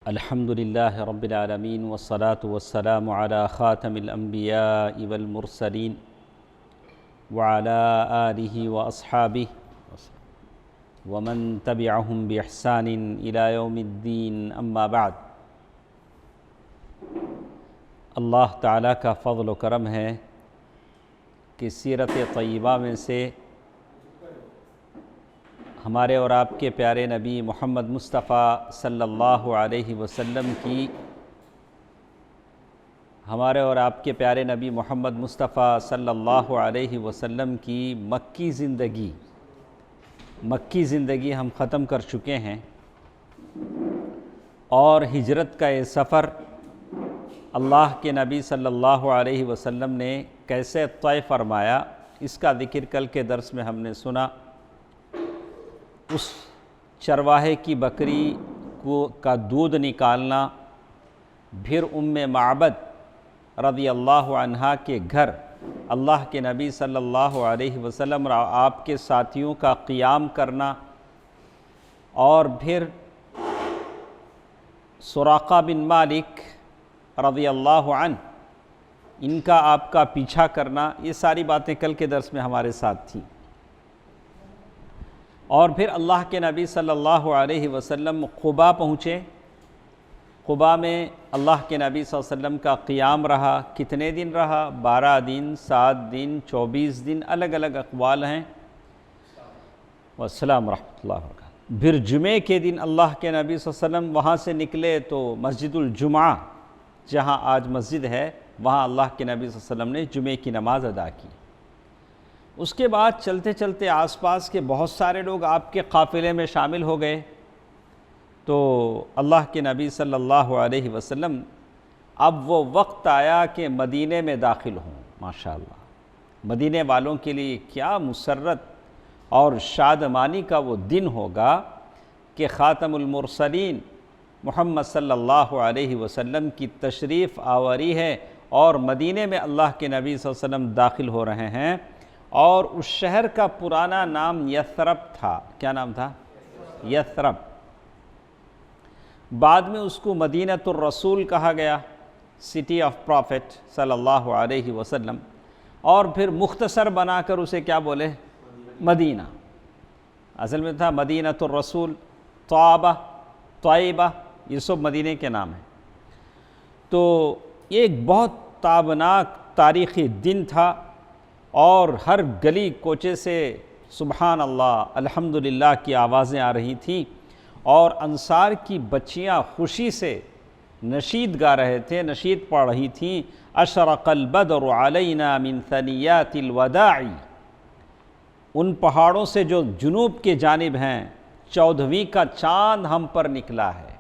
الحمد لله رب العالمين والصلاة والسلام على خاتم الأنبياء والمرسلين وعلى آله وأصحابه ومن تبعهم بإحسان إلى يوم الدين أما بعد۔ اللہ تعالیٰ کا فضل و کرم ہے کہ سیرت طیبہ میں سے ہمارے اور آپ کے پیارے نبی محمد مصطفیٰ صلی اللہ علیہ وسلم کی صلی اللہ علیہ وسلم کی مکی زندگی ہم ختم کر چکے ہیں، اور ہجرت کا یہ سفر اللہ کے نبی صلی اللہ علیہ وسلم نے کیسے طے فرمایا، اس کا ذکر کل کے درس میں ہم نے سنا۔ اس چرواہے کی بکری کا دودھ نکالنا، پھر معبد رضی اللہ عنہا کے گھر اللہ کے نبی صلی اللہ علیہ وسلم اور آپ کے ساتھیوں کا قیام کرنا، اور پھر سراقہ بن مالک رضی اللہ عنہ ان کا آپ کا پیچھا کرنا، یہ ساری باتیں کل کے درس میں ہمارے ساتھ تھیں۔ اور پھر اللہ کے نبی صلی اللہ علیہ وسلم قباء پہنچے۔ قباء میں اللہ کے نبی صلی اللہ علیہ وسلم کا قیام رہا۔ کتنے دن رہا؟ 12 دن، 7 دن، 24 دن، الگ الگ اقوال ہیں۔ والسلام ورحمۃ اللہ وبرکاتہ۔ پھر جمعے کے دن اللہ کے نبی صلی اللہ علیہ وسلم وہاں سے نکلے تو مسجد الجمعہ، جہاں آج مسجد ہے، وہاں اللہ کے نبی صلی اللہ علیہ وسلم نے جمعے کی نماز ادا کی۔ اس کے بعد چلتے چلتے آس پاس کے بہت سارے لوگ آپ کے قافلے میں شامل ہو گئے، تو اللہ کے نبی صلی اللہ علیہ وسلم اب وہ وقت آیا کہ مدینے میں داخل ہوں۔ ماشاءاللہ، مدینے والوں کے لیے کیا مسرت اور شادمانی کا وہ دن ہوگا کہ خاتم المرسلین محمد صلی اللہ علیہ وسلم کی تشریف آوری ہے، اور مدینے میں اللہ کے نبی صلی اللہ علیہ وسلم داخل ہو رہے ہیں۔ اور اس شہر کا پرانا نام یثرب تھا۔ کیا نام تھا؟ یثرب۔ بعد میں اس کو مدینۃ الرسول کہا گیا، سٹی آف پرافٹ صلی اللہ علیہ وسلم، اور پھر مختصر بنا کر اسے کیا بولے؟ مدینہ۔ اصل میں تھا مدینۃ الرسول، طیبہ، یہ سب مدینے کے نام ہیں۔ تو یہ ایک بہت تابناک تاریخی دن تھا، اور ہر گلی کوچے سے سبحان اللہ، الحمدللہ کی آوازیں آ رہی تھیں، اور انصار کی بچیاں خوشی سے نشید گا رہے تھے، نشید پڑھ رہی تھیں۔ اشرق البدر علینا من ثنیات الوداع، ان پہاڑوں سے جو جنوب کے جانب ہیں 14ویں کا چاند ہم پر نکلا ہے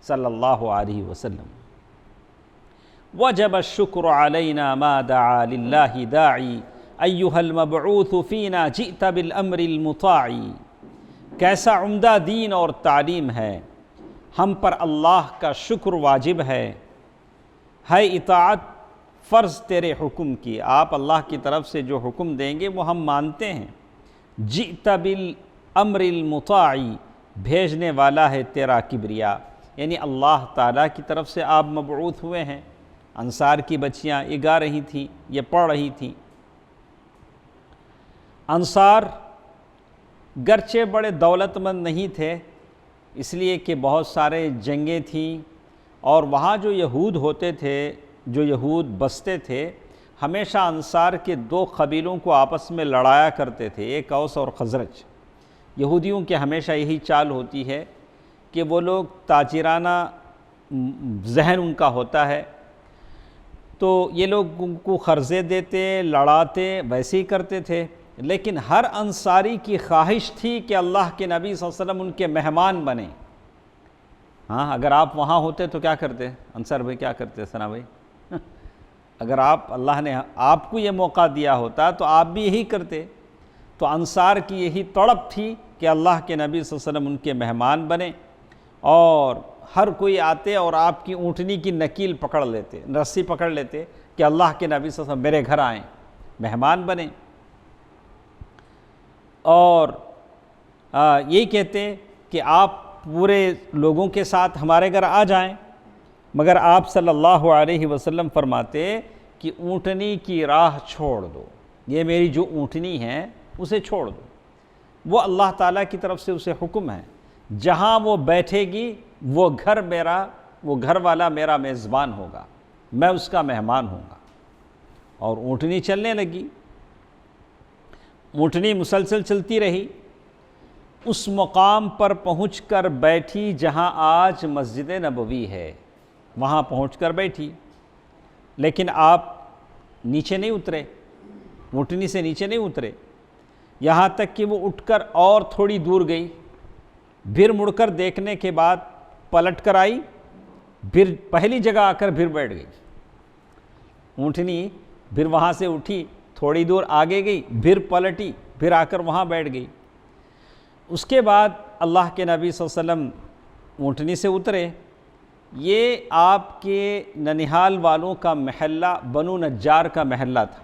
صلی اللہ علیہ وسلم۔ وجب الشکر علینا ما دعا للہ داعی ایہا المبعوث فینا جئت بالامر المطاع، کیسا عمدہ دین اور تعلیم ہے، ہم پر اللہ کا شکر واجب ہے اطاعت فرض تیرے حکم کی، آپ اللہ کی طرف سے جو حکم دیں گے وہ ہم مانتے ہیں۔ جئت بالامر المطاع، بھیجنے والا ہے تیرا کبریا، یعنی اللہ تعالیٰ کی طرف سے آپ مبعوث ہوئے ہیں۔ انصار کی بچیاں یہ گا رہی تھیں، یہ پڑھ رہی تھیں۔ انصار گرچہ بڑے دولت مند نہیں تھے، اس لیے کہ بہت سارے جنگیں تھیں، اور وہاں جو یہود ہوتے تھے، جو یہود بستے تھے، ہمیشہ انصار کے 2 قبیلوں کو آپس میں لڑایا کرتے تھے، ایک اوس اور خزرج۔ یہودیوں کے ہمیشہ یہی چال ہوتی ہے کہ وہ لوگ تاجرانہ ذہن ان کا ہوتا ہے، تو یہ لوگ ان کو قرضے دیتے، لڑاتے، ویسے ہی کرتے تھے۔ لیکن ہر انصاری کی خواہش تھی کہ اللہ کے نبی صلی اللہ علیہ وسلم ان کے مہمان بنیں۔ ہاں، اگر آپ وہاں ہوتے تو کیا کرتے؟ انصار بھائی کیا کرتے؟ ثنا بھائی، اگر اللہ نے آپ کو یہ موقع دیا ہوتا تو آپ بھی یہی کرتے۔ تو انصار کی یہی تڑپ تھی کہ اللہ کے نبی صلی اللہ علیہ وسلم ان کے مہمان بنیں، اور ہر کوئی آتے اور آپ کی اونٹنی کی نکیل پکڑ لیتے، رسی پکڑ لیتے کہ اللہ کے نبی صلی اللہ علیہ وسلم میرے گھر آئیں، مہمان بنیں۔ اور یہی کہتے کہ آپ پورے لوگوں کے ساتھ ہمارے گھر آ جائیں، مگر آپ صلی اللہ علیہ وسلم فرماتے کہ اونٹنی کی راہ چھوڑ دو، یہ میری جو اونٹنی ہے اسے چھوڑ دو، وہ اللہ تعالیٰ کی طرف سے اسے حکم ہے، جہاں وہ بیٹھے گی وہ گھر والا میرا میزبان ہوگا، میں اس کا مہمان ہوں گا۔ اور اونٹنی چلنے لگی، اونٹنی مسلسل چلتی رہی، اس مقام پر پہنچ کر بیٹھی جہاں آج مسجد نبوی ہے، وہاں پہنچ کر بیٹھی، لیکن آپ نیچے نہیں اترے، اونٹنی سے نیچے نہیں اترے، یہاں تک کہ وہ اٹھ کر اور تھوڑی دور گئی، پھر مڑ کر دیکھنے کے بعد پلٹ کر آئی، پھر پہلی جگہ آ کر پھر بیٹھ گئی۔ اونٹنی پھر وہاں سے اٹھی، تھوڑی دور آگے گئی، پھر پلٹی، پھر آ کر وہاں بیٹھ گئی۔ اس کے بعد اللہ کے نبی صلی اللہ علیہ وسلم اونٹنی سے اترے۔ یہ آپ کے ننیہال والوں کا محلہ بنو نجار کا محلہ تھا،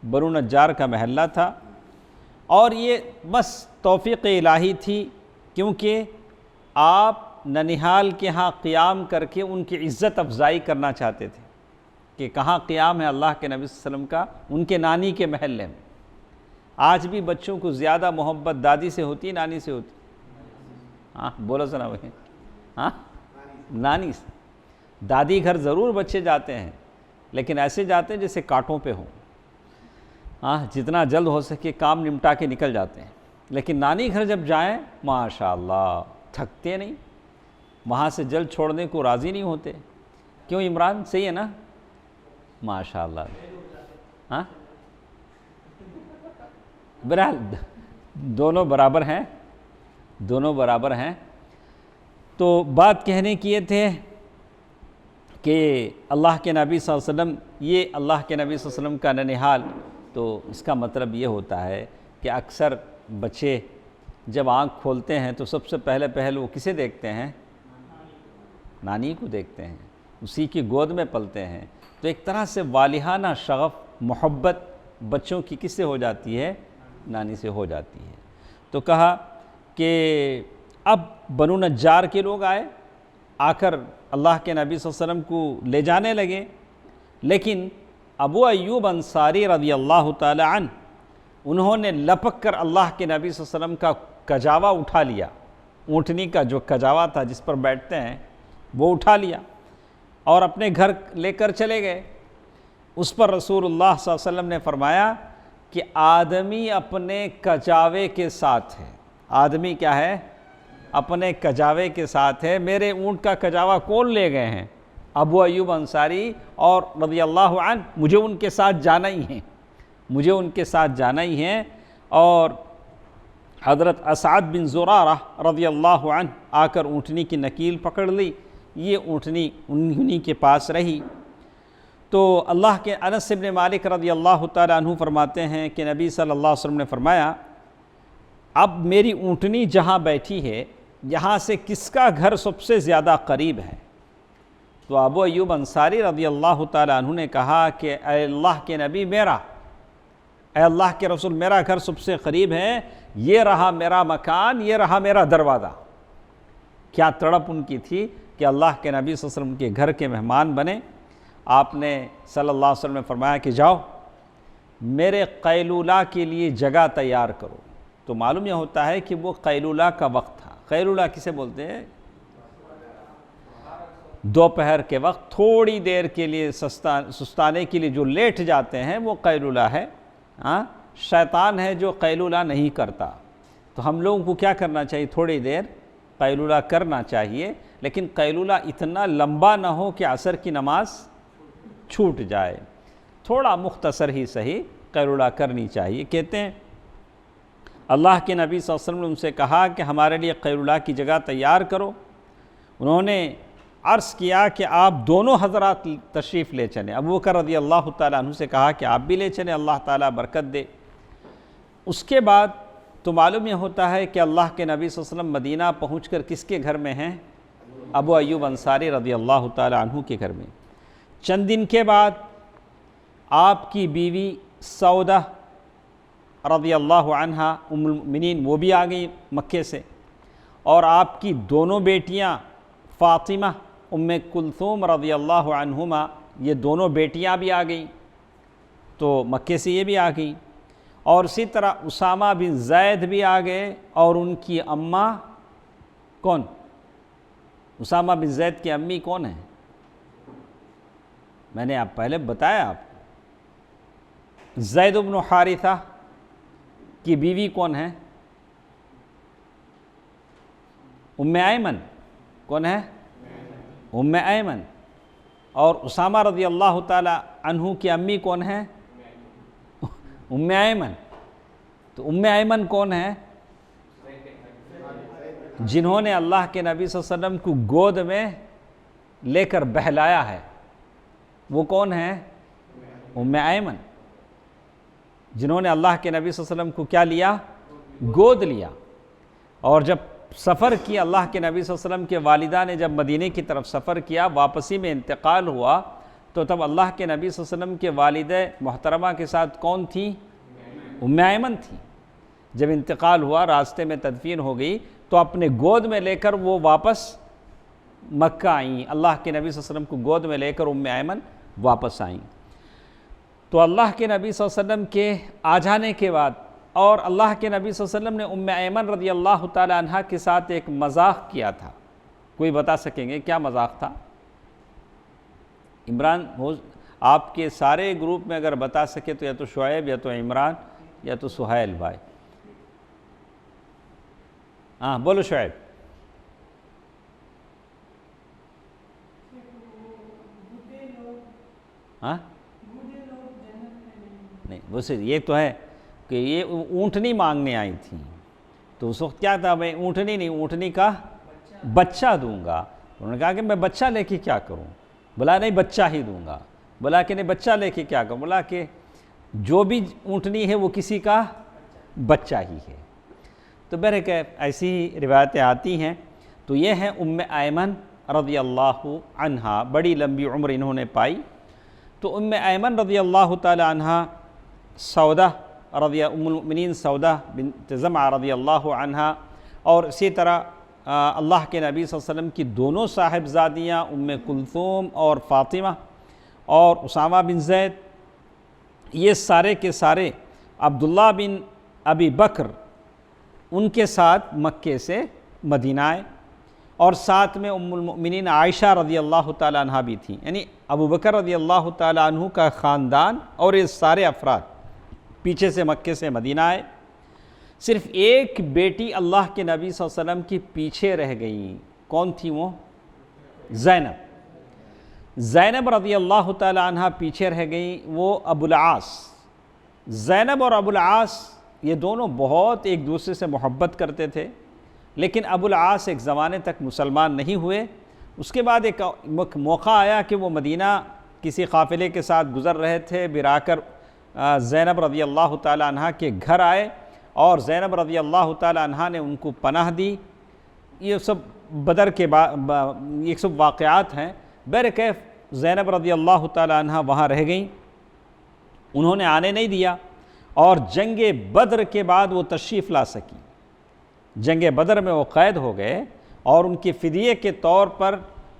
بنو نجار کا محلہ تھا، اور یہ بس توفیق الہی تھی، کیونکہ آپ ننیہال کے ہاں قیام کر کے ان کی عزت افزائی کرنا چاہتے تھے کہ کہاں قیام ہے اللہ کے نبی صلی اللہ علیہ وسلم کا، ان کے نانی کے محلے میں۔ آج بھی بچوں کو زیادہ محبت دادی سے ہوتی ہے نانی سے ہوتی؟ ہاں بولو سنا بھائی، ہاں نانی سے۔ دادی گھر ضرور بچے جاتے ہیں، لیکن ایسے جاتے ہیں جیسے کانٹوں پہ ہوں، ہاں جتنا جلد ہو سکے کام نمٹا کے نکل جاتے ہیں، لیکن نانی گھر جب جائیں ماشاءاللہ تھکتے نہیں، وہاں سے جلد چھوڑنے کو راضی نہیں ہوتے۔ کیوں عمران، صحیح ہے نا؟ ماشاءاللہ، ہاں بہرحال دونوں برابر ہیں، دونوں برابر ہیں۔ تو بات کہنے کی یہ تھے کہ اللہ کے نبی صلی اللہ علیہ وسلم، یہ اللہ کے نبی صلی اللہ علیہ وسلم کا ننیہال، تو اس کا مطلب یہ ہوتا ہے کہ اکثر بچے جب آنکھ کھولتے ہیں تو سب سے پہلے وہ کسے دیکھتے ہیں؟ نانی کو دیکھتے ہیں، اسی کی گود میں پلتے ہیں، تو ایک طرح سے والہانہ شغف، محبت بچوں کی کس سے ہو جاتی ہے؟ نانی سے ہو جاتی ہے۔ تو کہا کہ اب بنو نجار کے لوگ آئے، آ کر اللہ کے نبی صلی اللہ علیہ وسلم کو لے جانے لگے، لیکن ابو ایوب انصاری رضی اللہ تعالی عنہ، انہوں نے لپک کر اللہ کے نبی صلی اللہ علیہ وسلم کا کجاوا اٹھا لیا، اونٹنی کا جو کجاوا تھا جس پر بیٹھتے ہیں وہ اٹھا لیا اور اپنے گھر لے کر چلے گئے۔ اس پر رسول اللہ صلی اللہ علیہ وسلم نے فرمایا کہ آدمی اپنے کجاوے کے ساتھ ہے، آدمی کیا ہے؟ اپنے کجاوے کے ساتھ ہے، میرے اونٹ کا کجاوا کون لے گئے ہیں؟ ابو ایوب انصاری، اور رضی اللہ عنہ، مجھے ان کے ساتھ جانا ہی ہے، مجھے ان کے ساتھ جانا ہی ہے۔ اور حضرت اسعد بن زرارہ رضی اللہ عنہ آ کر اونٹنی کی نکیل پکڑ لی، یہ اونٹنی انہی کے پاس رہی۔ تو اللہ کے انس بن مالک رضی اللہ تعالیٰ عنہ فرماتے ہیں کہ نبی صلی اللہ علیہ وسلم نے فرمایا، اب میری اونٹنی جہاں بیٹھی ہے یہاں سے کس کا گھر سب سے زیادہ قریب ہے؟ تو ابو ایوب انصاری رضی اللہ تعالیٰ عنہ نے کہا کہ اے اللہ کے نبی، میرا، اے اللہ کے رسول، میرا گھر سب سے قریب ہے، یہ رہا میرا مکان، یہ رہا میرا دروازہ۔ کیا تڑپ ان کی تھی کہ اللہ کے نبی صلی اللہ علیہ وسلم کے گھر کے مہمان بنے۔ آپ نے صلی اللہ علیہ وسلم نے فرمایا کہ جاؤ میرے قیلولہ کے لیے جگہ تیار کرو۔ تو معلوم یہ ہوتا ہے کہ وہ قیلولہ کا وقت تھا۔ قیلولہ کسے بولتے ہیں؟ دوپہر کے وقت تھوڑی دیر کے لیے سستانے کے لیے جو لیٹ جاتے ہیں وہ قیلولہ ہے۔ شیطان ہے جو قیلولہ نہیں کرتا۔ تو ہم لوگوں کو کیا کرنا چاہیے؟ تھوڑی دیر قیلولہ کرنا چاہیے، لیکن قیلولہ اتنا لمبا نہ ہو کہ عصر کی نماز چھوٹ جائے، تھوڑا مختصر ہی صحیح قیلولہ کرنی چاہیے۔ کہتے ہیں اللہ کے نبی صلی اللہ علیہ وسلم نے ان سے کہا کہ ہمارے لیے قیلولہ کی جگہ تیار کرو۔ انہوں نے عرض کیا کہ آپ دونوں حضرات تشریف لے چلیں۔ ابو بکر رضی اللہ تعالیٰ عنہ سے کہا کہ آپ بھی لے چلیں، اللہ تعالیٰ برکت دے۔ اس کے بعد تو معلوم یہ ہوتا ہے کہ اللہ کے نبی صلی اللہ علیہ وسلم مدینہ پہنچ کر کس کے گھر میں ہیں؟ ابو ایوب انصاری رضی اللہ تعالیٰ عنہ کے گھر میں۔ چند دن کے بعد آپ کی بیوی سودہ رضی اللہ عنہا ام المؤمنین وہ بھی آ گئی مکے سے، اور آپ کی دونوں بیٹیاں فاطمہ ام کلثوم رضی اللہ عنہما، یہ دونوں بیٹیاں بھی آ گئیں، تو مکے سے یہ بھی آ گئیں، اور اسی طرح اسامہ بن زید بھی آ گئے، اور ان کی اماں کون؟ اسامہ بن زید کی امی کون ہیں؟ میں نے آپ پہلے بتایا آپ کو، زید بن حارثہ کی بیوی کون ہے؟ ام ایمن۔ کون ہے؟ ام ایمن۔ اور اسامہ رضی اللہ تعالی عنہ کی امی کون ہے؟ ام ایمن۔ تو ام ایمن کون ہے؟ جنہوں نے اللہ کے نبی صلی اللہ علیہ وسلم کو گود میں لے کر بہلایا ہے، وہ کون ہے؟ ام ایمن، جنہوں نے اللہ کے نبی صلی اللہ علیہ وسلم کو کیا لیا؟ گود لیا۔ اور جب سفر کیا اللہ کے نبی صلی اللہ علیہ وسلم کے والدہ نے، جب مدینے کی طرف سفر کیا، واپسی میں انتقال ہوا، تو تب اللہ کے نبی صلی اللہ علیہ وسلم کے والدہ محترمہ کے ساتھ کون تھی؟ ام ایمن تھی۔ جب انتقال ہوا، راستے میں تدفین ہو گئی، تو اپنے گود میں لے کر وہ واپس مکہ آئیں، اللہ کے نبی صلی اللہ علیہ وسلم کو گود میں لے کر ام ایمن واپس آئیں۔ تو اللہ کے نبی صلی اللہ علیہ وسلم کے آ جانے کے بعد، اور اللہ کے نبی صلی اللہ علیہ وسلم نے ام ایمن رضی اللہ تعالی عنہ کے ساتھ ایک مذاق کیا تھا۔ کوئی بتا سکیں گے کیا مذاق تھا؟ عمران، آپ کے سارے گروپ میں اگر بتا سکے تو یا تو شعیب، یا تو عمران، یا تو سہیل بھائی۔ ہاں بولو شعیب۔ ہاں نہیں، ویسے یہ تو ہے کہ یہ اونٹنی مانگنے آئی تھیں، تو اس وقت کیا تھا؟ میں اونٹنی نہیں، اونٹنی کا بچہ دوں گا۔ انہوں نے کہا کہ میں بچہ لے کے کیا کروں؟ بولا نہیں، بچہ ہی دوں گا۔ بولا کہ نہیں، بچہ لے کے کیا کروں؟ بولا کہ جو بھی اونٹنی ہے وہ کسی کا بچہ ہی ہے۔ تو بہرکیف ایسی ہی روایتیں آتی ہیں۔ تو یہ ہیں ام ایمن رضی اللہ عنہا، بڑی لمبی عمر انہوں نے پائی۔ تو ام ایمن رضی اللہ تعالی عنہا، سودہ ام المؤمنین سودہ بنت زمعہ رضی اللہ عنہا، اور اسی طرح اللہ کے نبی صلی اللہ علیہ وسلم کی دونوں صاحبزادیاں ام کلثوم اور فاطمہ اور اسامہ بن زید، یہ سارے کے سارے عبداللہ بن ابی بکر ان کے ساتھ مکے سے مدینہ آئے، اور ساتھ میں ام المؤمنین عائشہ رضی اللہ تعالیٰ عنہ بھی تھیں، یعنی ابو بکر رضی اللہ تعالیٰ عنہ کا خاندان اور یہ سارے افراد پیچھے سے مکے سے مدینہ آئے۔ صرف ایک بیٹی اللہ کے نبی صلی اللہ علیہ وسلم کی پیچھے رہ گئیں۔ کون تھی وہ؟ زینب رضی اللہ تعالیٰ عنہ پیچھے رہ گئیں، وہ ابو العاص۔ زینب اور ابو العاص یہ دونوں بہت ایک دوسرے سے محبت کرتے تھے، لیکن ابو العاص ایک زمانے تک مسلمان نہیں ہوئے۔ اس کے بعد ایک موقع آیا کہ وہ مدینہ کسی قافلے کے ساتھ گزر رہے تھے، برا کر زینب رضی اللہ تعالیٰ عنہ کے گھر آئے، اور زینب رضی اللہ تعالیٰ عنہ نے ان کو پناہ دی۔ یہ سب بدر کے یہ سب واقعات ہیں۔ بہرکیف زینب رضی اللہ تعالیٰ عنہ وہاں رہ گئیں، انہوں نے آنے نہیں دیا، اور جنگ بدر کے بعد وہ تشریف لا سکی۔ جنگ بدر میں وہ قید ہو گئے، اور ان کے فدیے کے طور پر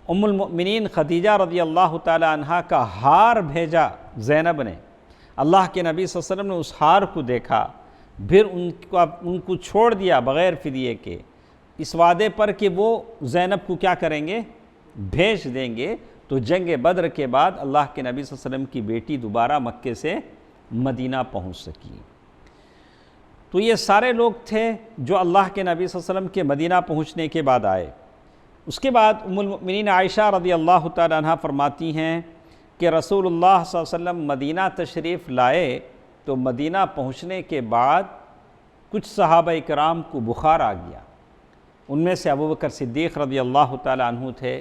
ام المؤمنین خدیجہ رضی اللہ تعالی عنہا کا ہار بھیجا زینب نے۔ اللہ کے نبی صلی اللہ علیہ وسلم نے اس ہار کو دیکھا، پھر ان کو چھوڑ دیا بغیر فدیے کے، اس وعدے پر کہ وہ زینب کو کیا کریں گے؟ بھیج دیں گے۔ تو جنگ بدر کے بعد اللہ کے نبی صلی اللہ علیہ وسلم کی بیٹی دوبارہ مکے سے مدینہ پہنچ سکی۔ تو یہ سارے لوگ تھے جو اللہ کے نبی صلی اللہ علیہ وسلم کے مدینہ پہنچنے کے بعد آئے۔ اس کے بعد ام المؤمنین عائشہ رضی اللہ تعالی عنہ فرماتی ہیں کہ رسول اللہ صلی اللہ علیہ وسلم مدینہ تشریف لائے تو مدینہ پہنچنے کے بعد کچھ صحابہ کرام کو بخار آ گیا۔ ان میں سے ابو بکر صدیق رضی اللہ تعالی عنہ تھے،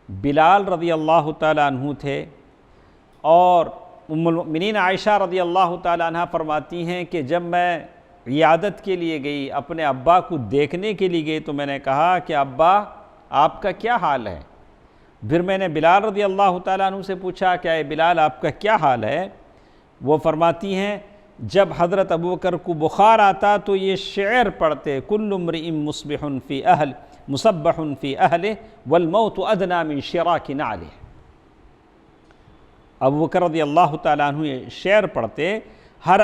بلال رضی اللہ تعالی عنہ تھے، اور ام المؤمنین عائشہ رضی اللہ تعالی عنہ فرماتی ہیں کہ جب میں عیادت کے لیے گئی، اپنے ابا کو دیکھنے کے لیے گئی، تو میں نے کہا کہ ابا آپ کا کیا حال ہے؟ پھر میں نے بلال رضی اللہ تعالیٰ عنہ سے پوچھا کہ اے بلال آپ کا کیا حال ہے؟ وہ فرماتی ہیں جب حضرت ابوبکر کو بخار آتا تو یہ شعر پڑھتے، کل امرئ مصبح فی اہل مصبح فی اہلہ والموت ادنی من شراک نعلہ۔ ابوبکر رضی اللہ تعالیٰ عنہ یہ شعر پڑھتے، ہر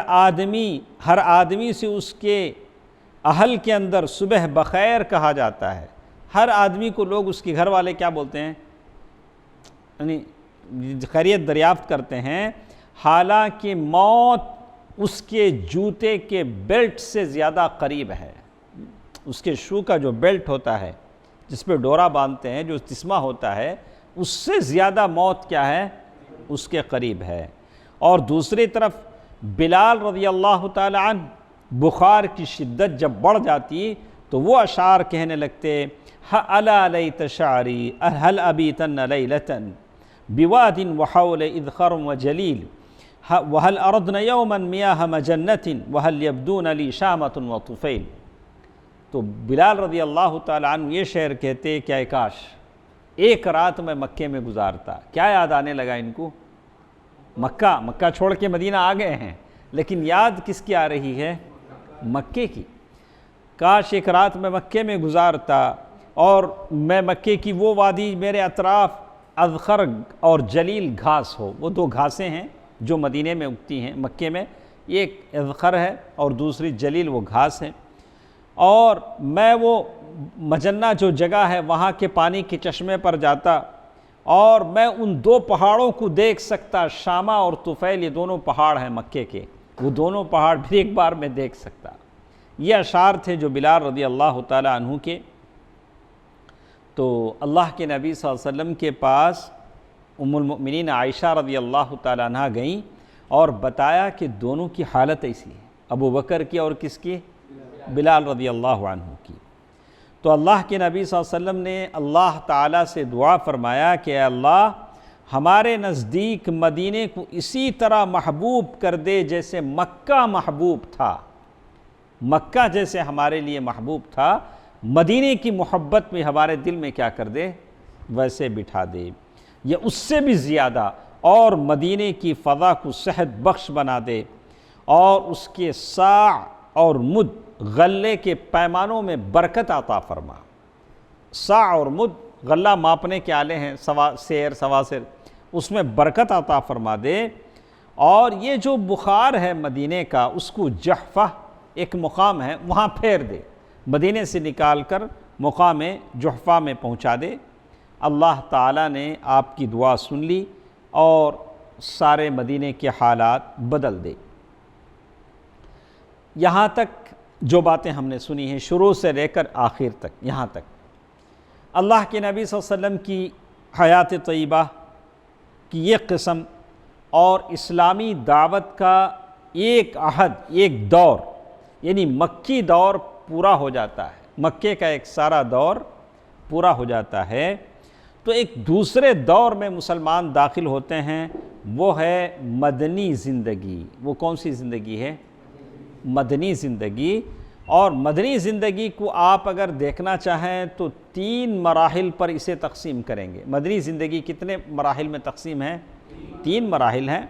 آدمی سے اس کے اہل کے اندر صبح بخیر کہا جاتا ہے۔ ہر آدمی کو لوگ اس کے گھر والے کیا بولتے ہیں؟ یعنی خیریت دریافت کرتے ہیں، حالانکہ موت اس کے جوتے کے بیلٹ سے زیادہ قریب ہے۔ اس کے شو کا جو بیلٹ ہوتا ہے جس پہ ڈورا باندھتے ہیں، جو تسمہ ہوتا ہے، اس سے زیادہ موت کیا ہے؟ اس کے قریب ہے۔ اور دوسری طرف بلال رضی اللہ تعالی عنہ بخار کی شدت جب بڑھ جاتی تو وہ اشعار کہنے لگتے، الا لیت شعری هل ابیتن لیلۃ بواد وحول اذخر وجلیل وهل اردن یوما میاہ مجنۃ وهل یبدون لی شامۃ وطفیل۔ تو بلال رضی اللہ تعالی عنہ یہ شعر کہتے کہ اے کاش ایک رات میں مکے میں گزارتا۔ کیا یاد آنے لگا ان کو؟ مکہ چھوڑ کے مدینہ آ گئے ہیں، لیکن یاد کس کی آ رہی ہے؟ مکے کی۔ کاش ایک رات میں مکے میں گزارتا اور میں مکے کی وہ وادی میرے اطراف اذخر اور جلیل گھاس ہو۔ وہ دو گھاسیں ہیں جو مدینے میں اگتی ہیں، مکے میں، ایک اذخر ہے اور دوسری جلیل وہ گھاس ہے، اور میں وہ مجنہ جو جگہ ہے وہاں کے پانی کے چشمے پر جاتا اور میں ان دو پہاڑوں کو دیکھ سکتا، شامہ اور طفیل، یہ دونوں پہاڑ ہیں مکے کے، وہ دونوں پہاڑ بھی ایک بار میں دیکھ سکتا۔ یہ اشعار تھے جو بلال رضی اللہ تعالی عنہ کے۔ تو اللہ کے نبی صلی اللہ علیہ وسلم کے پاس ام المؤمنین عائشہ رضی اللہ تعالی عنہ گئیں اور بتایا کہ دونوں کی حالت ایسی ہے، ابو بکر کی اور کس کی؟ بلال رضی اللہ عنہ کی۔ تو اللہ کے نبی صلی اللہ علیہ وسلم نے اللہ تعالیٰ سے دعا فرمایا کہ اے اللہ ہمارے نزدیک مدینے کو اسی طرح محبوب کر دے جیسے مکہ محبوب تھا، مکہ جیسے ہمارے لیے محبوب تھا، مدینے کی محبت میں ہمارے دل میں کیا کر دے؟ ویسے بٹھا دے، یا اس سے بھی زیادہ، اور مدینے کی فضا کو صحت بخش بنا دے، اور اس کے صاع اور مد غلے کے پیمانوں میں برکت عطا فرما۔ صاع اور مد غلہ ماپنے کے آلے ہیں، سواسر، اس میں برکت عطا فرما دے، اور یہ جو بخار ہے مدینے کا اس کو جحفہ ایک مقام ہے وہاں پھیر دے، مدینے سے نکال کر مقام جحفہ میں پہنچا دے۔ اللہ تعالیٰ نے آپ کی دعا سن لی اور سارے مدینے کے حالات بدل دے۔ یہاں تک جو باتیں ہم نے سنی ہیں شروع سے لے کر آخر تک، یہاں تک اللہ کے نبی صلی اللہ علیہ وسلم کی حیات طیبہ کی یہ قسم اور اسلامی دعوت کا ایک عہد، ایک دور، یعنی مکی دور پورا ہو جاتا ہے، مکے کا ایک سارا دور پورا ہو جاتا ہے، تو ایک دوسرے دور میں مسلمان داخل ہوتے ہیں، وہ ہے مدنی زندگی۔ وہ کون سی زندگی ہے؟ مدنی زندگی۔ اور مدنی زندگی کو آپ اگر دیکھنا چاہیں تو 3 مراحل پر اسے تقسیم کریں گے۔ مدنی زندگی کتنے مراحل میں تقسیم ہے؟ 3 مراحل ہیں۔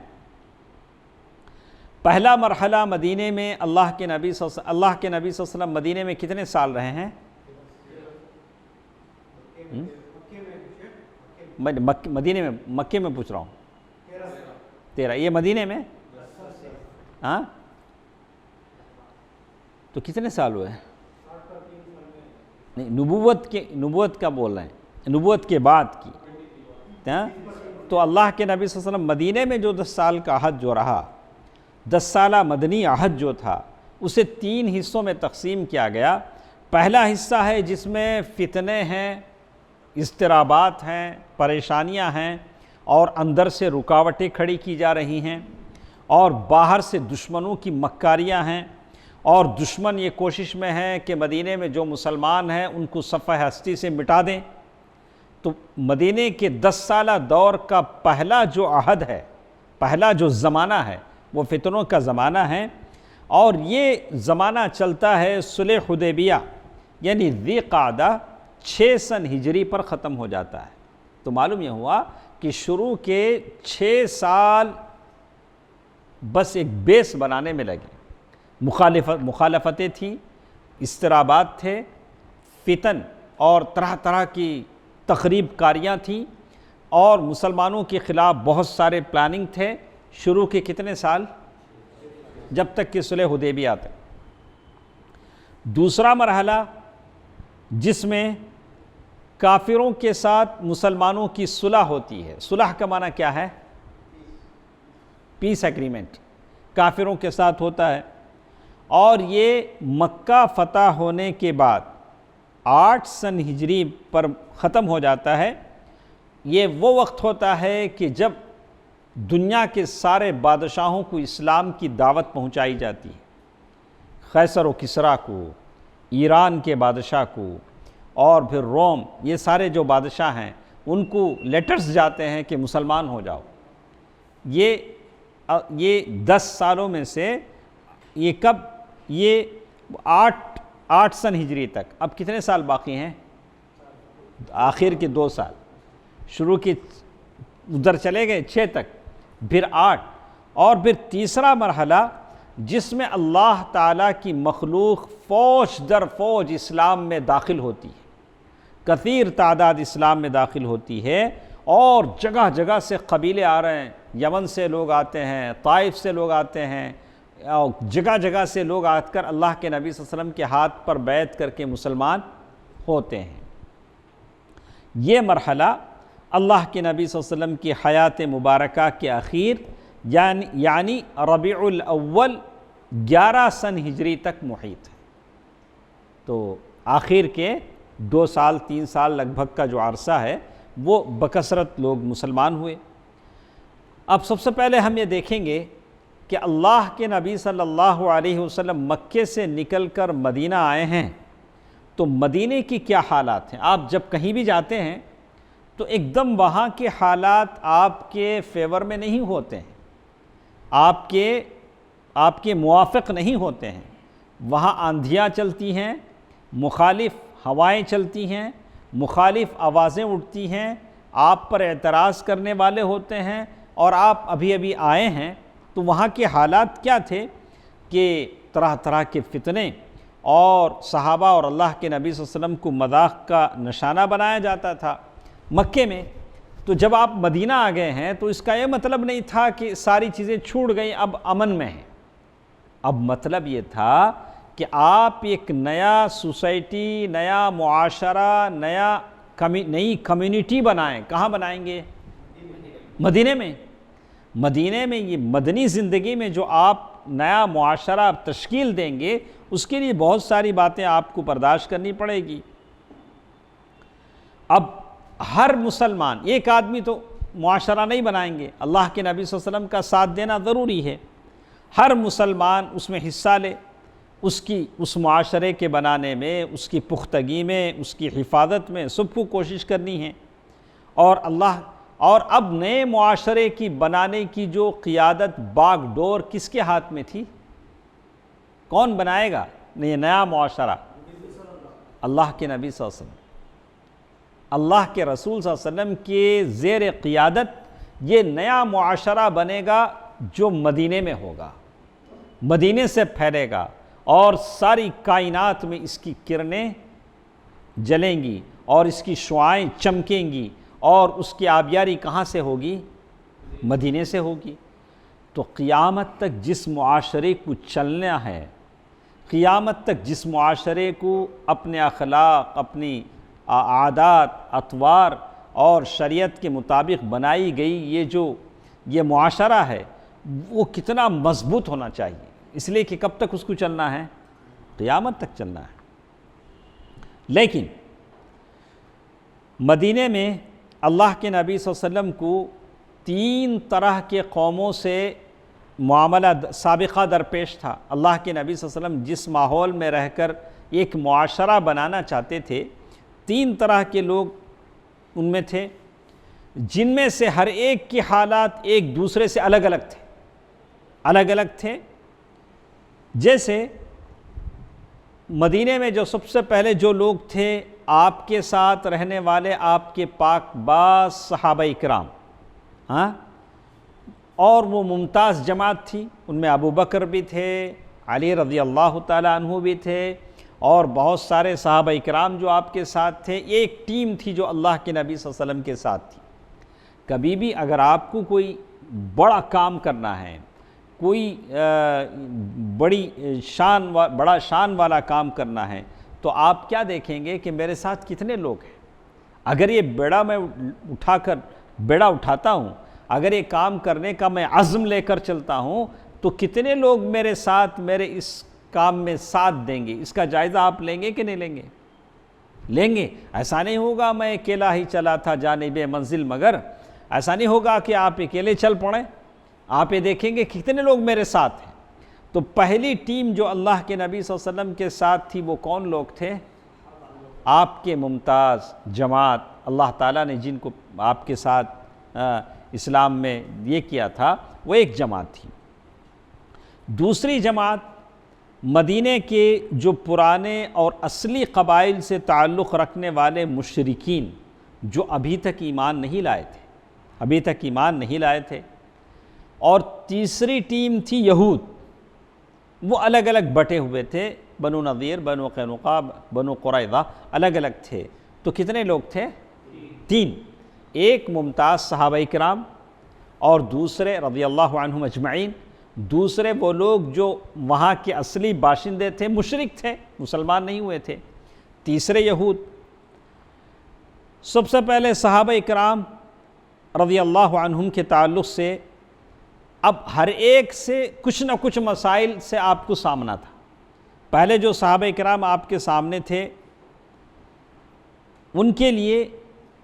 پہلا مرحلہ مدینے میں اللہ کے نبی صلی اللہ علیہ وسلم مدینے میں کتنے سال رہے ہیں؟ مدینے میں، مکے میں پوچھ رہا ہوں۔ 13۔ یہ مدینے میں؟ ہاں تو کتنے سال ہوئے؟ نہیں، نبوت کا بول رہے ہیں، نبوت کے بعد کی۔ تو اللہ کے نبی صلی اللہ علیہ وسلم مدینے میں جو 10 سال کا عہد جو رہا، 10 سالہ مدنی عہد جو تھا، اسے 3 حصوں میں تقسیم کیا گیا۔ پہلا حصہ ہے جس میں فتنے ہیں، اضطرابات ہیں، پریشانیاں ہیں، اور اندر سے رکاوٹیں کھڑی کی جا رہی ہیں، اور باہر سے دشمنوں کی مکاریاں ہیں، اور دشمن یہ کوشش میں ہے کہ مدینے میں جو مسلمان ہیں ان کو صفحہ ہستی سے مٹا دیں۔ تو مدینے کے 10 سالہ دور کا پہلا جو عہد ہے، پہلا جو زمانہ ہے، وہ فتنوں کا زمانہ ہے، اور یہ زمانہ چلتا ہے صلح حدیبیہ، یعنی ذی قعدہ 6 سن ہجری پر ختم ہو جاتا ہے۔ تو معلوم یہ ہوا کہ شروع کے 6 سال بس ایک بیس بنانے میں لگے۔ مخالفتیں تھیں، اضطرابات تھے، فتن اور طرح طرح کی تخریب کاریاں تھیں، اور مسلمانوں کے خلاف بہت سارے پلاننگ تھے۔ شروع کے کتنے سال؟ جب تک کہ صلح حدیبیہ تک۔ دوسرا مرحلہ جس میں کافروں کے ساتھ مسلمانوں کی صلح ہوتی ہے۔ صلح کا معنی کیا ہے؟ پیس ایگریمنٹ کافروں کے ساتھ ہوتا ہے، اور یہ مکہ فتح ہونے کے بعد 8 سن ہجری پر ختم ہو جاتا ہے۔ یہ وہ وقت ہوتا ہے کہ جب دنیا کے سارے بادشاہوں کو اسلام کی دعوت پہنچائی جاتی ہے، قیصر و کسریٰ کو، ایران کے بادشاہ کو، اور پھر روم، یہ سارے جو بادشاہ ہیں ان کو لیٹرز جاتے ہیں کہ مسلمان ہو جاؤ۔ یہ 10 سالوں میں سے یہ کب؟ یہ 8 سن ہجری تک۔ اب کتنے سال باقی ہیں؟ آخر کے 2 سال۔ شروع کی ادھر چلے گئے 6 تک، پھر 8، اور پھر تیسرا مرحلہ جس میں اللہ تعالیٰ کی مخلوق فوج در فوج اسلام میں داخل ہوتی ہے، کثیر تعداد اسلام میں داخل ہوتی ہے، اور جگہ جگہ سے قبیلے آ رہے ہیں۔ یمن سے لوگ آتے ہیں، طائف سے لوگ آتے ہیں، اور جگہ جگہ سے لوگ آ کر اللہ کے نبی صلی اللہ علیہ وسلم کے ہاتھ پر بیعت کر کے مسلمان ہوتے ہیں۔ یہ مرحلہ اللہ کے نبی صلی اللہ علیہ وسلم کی حیات مبارکہ کے اخیر یعنی ربیع الاول 11 سن ہجری تک محیط ہے۔ تو آخر کے 2 سال 3 سال لگ بھگ کا جو عرصہ ہے وہ بکثرت لوگ مسلمان ہوئے۔ اب سب سے پہلے ہم یہ دیکھیں گے کہ اللہ کے نبی صلی اللہ علیہ وسلم مکے سے نکل کر مدینہ آئے ہیں، تو مدینے کی کیا حالات ہیں۔ آپ جب کہیں بھی جاتے ہیں تو ایک دم وہاں کے حالات آپ کے فیور میں نہیں ہوتے ہیں، آپ کے موافق نہیں ہوتے ہیں۔ وہاں آندھیاں چلتی ہیں، مخالف ہوائیں چلتی ہیں، مخالف آوازیں اٹھتی ہیں، آپ پر اعتراض کرنے والے ہوتے ہیں، اور آپ ابھی ابھی آئے ہیں۔ تو وہاں کے حالات کیا تھے کہ طرح طرح کے فتنے، اور صحابہ اور اللہ کے نبی صلی اللہ علیہ وسلم کو مذاق کا نشانہ بنایا جاتا تھا مکے میں۔ تو جب آپ مدینہ آ گئے ہیں تو اس کا یہ مطلب نہیں تھا کہ ساری چیزیں چھوٹ گئیں، اب امن میں ہیں۔ اب مطلب یہ تھا کہ آپ ایک نیا سوسائٹی، نیا معاشرہ، نئی کمیونٹی بنائیں۔ کہاں بنائیں گے؟ مدینے میں۔ مدینے میں یہ مدنی زندگی میں جو آپ نیا معاشرہ تشکیل دیں گے، اس کے لیے بہت ساری باتیں آپ کو برداشت کرنی پڑے گی۔ اب ہر مسلمان، ایک آدمی تو معاشرہ نہیں بنائیں گے، اللہ کے نبی صلی اللہ علیہ وسلم کا ساتھ دینا ضروری ہے۔ ہر مسلمان اس میں حصہ لے، اس معاشرے کے بنانے میں، اس کی پختگی میں، اس کی حفاظت میں سب کو کوشش کرنی ہے۔ اور اب نئے معاشرے کی بنانے کی جو قیادت باغ ڈور کس کے ہاتھ میں تھی؟ کون بنائے گا یہ نیا معاشرہ؟ اللہ کے نبی صلی اللہ علیہ وسلم، اللہ کے رسول صلی اللہ علیہ وسلم کے زیر قیادت یہ نیا معاشرہ بنے گا جو مدینے میں ہوگا، مدینے سے پھیلے گا، اور ساری کائنات میں اس کی کرنیں جلیں گی اور اس کی شعاعیں چمکیں گی، اور اس کی آبیاری کہاں سے ہوگی؟ مدینے سے ہوگی۔ تو قیامت تک جس معاشرے کو چلنا ہے، قیامت تک جس معاشرے کو اپنے اخلاق، اپنی عادات، اطوار اور شریعت کے مطابق بنائی گئی یہ معاشرہ ہے، وہ کتنا مضبوط ہونا چاہیے۔ اس لیے کہ کب تک اس کو چلنا ہے؟ قیامت تک چلنا ہے۔ لیکن مدینے میں اللہ کے نبی صلی اللہ علیہ وسلم کو 3 طرح کے قوموں سے معاملہ سابقہ درپیش تھا۔ اللہ کے نبی صلی اللہ علیہ وسلم جس ماحول میں رہ کر ایک معاشرہ بنانا چاہتے تھے، 3 طرح کے لوگ ان میں تھے، جن میں سے ہر ایک کی حالات ایک دوسرے سے الگ الگ تھے۔ جیسے مدینے میں جو سب سے پہلے جو لوگ تھے، آپ کے ساتھ رہنے والے آپ کے پاک باز صحابہ کرام، اور وہ ممتاز جماعت تھی، ان میں ابو بکر بھی تھے، علی رضی اللہ تعالیٰ عنہ بھی تھے، اور بہت سارے صحابہ اکرام جو آپ کے ساتھ تھے۔ یہ ایک ٹیم تھی جو اللہ کے نبی صلی اللہ علیہ وسلم کے ساتھ تھی۔ کبھی بھی اگر آپ کو کوئی بڑا کام کرنا ہے، کوئی بڑا شان والا کام کرنا ہے، تو آپ کیا دیکھیں گے کہ میرے ساتھ کتنے لوگ ہیں۔ اگر یہ بیڑا اٹھاتا ہوں، اگر یہ کام کرنے کا میں عزم لے کر چلتا ہوں، تو کتنے لوگ میرے ساتھ میرے اس کام میں ساتھ دیں گے۔ اس کا جائزہ آپ لیں گے کہ نہیں لیں گے؟ لیں گے۔ ایسا نہیں ہوگا میں اکیلا ہی چلا تھا جانب منزل، مگر ایسا نہیں ہوگا کہ آپ اکیلے چل پڑیں، آپ یہ دیکھیں گے کتنے لوگ میرے ساتھ ہیں۔ تو پہلی ٹیم جو اللہ کے نبی صلی اللہ علیہ وسلم کے ساتھ تھی وہ کون لوگ تھے؟ آپ کے ممتاز جماعت، اللہ تعالیٰ نے جن کو آپ کے ساتھ اسلام میں یہ کیا تھا، وہ ایک جماعت تھی۔ دوسری جماعت مدینے کے جو پرانے اور اصلی قبائل سے تعلق رکھنے والے مشرکین جو ابھی تک ایمان نہیں لائے تھے، اور تیسری ٹیم تھی یہود، وہ الگ الگ بٹے ہوئے تھے، بنو نضیر، بنو قینقاع، بنو قریظہ، الگ الگ تھے۔ تو کتنے لوگ تھے؟ 3۔ ایک ممتاز صحابہ کرام، اور دوسرے رضی اللہ عنہم اجمعین، دوسرے وہ لوگ جو وہاں کے اصلی باشندے تھے، مشرک تھے، مسلمان نہیں ہوئے تھے، تیسرے یہود۔ سب سے پہلے صحابہ کرام رضی اللہ عنہم کے تعلق سے اب ہر ایک سے کچھ نہ کچھ مسائل سے آپ کو سامنا تھا۔ پہلے جو صحابہ کرام آپ کے سامنے تھے، ان کے لیے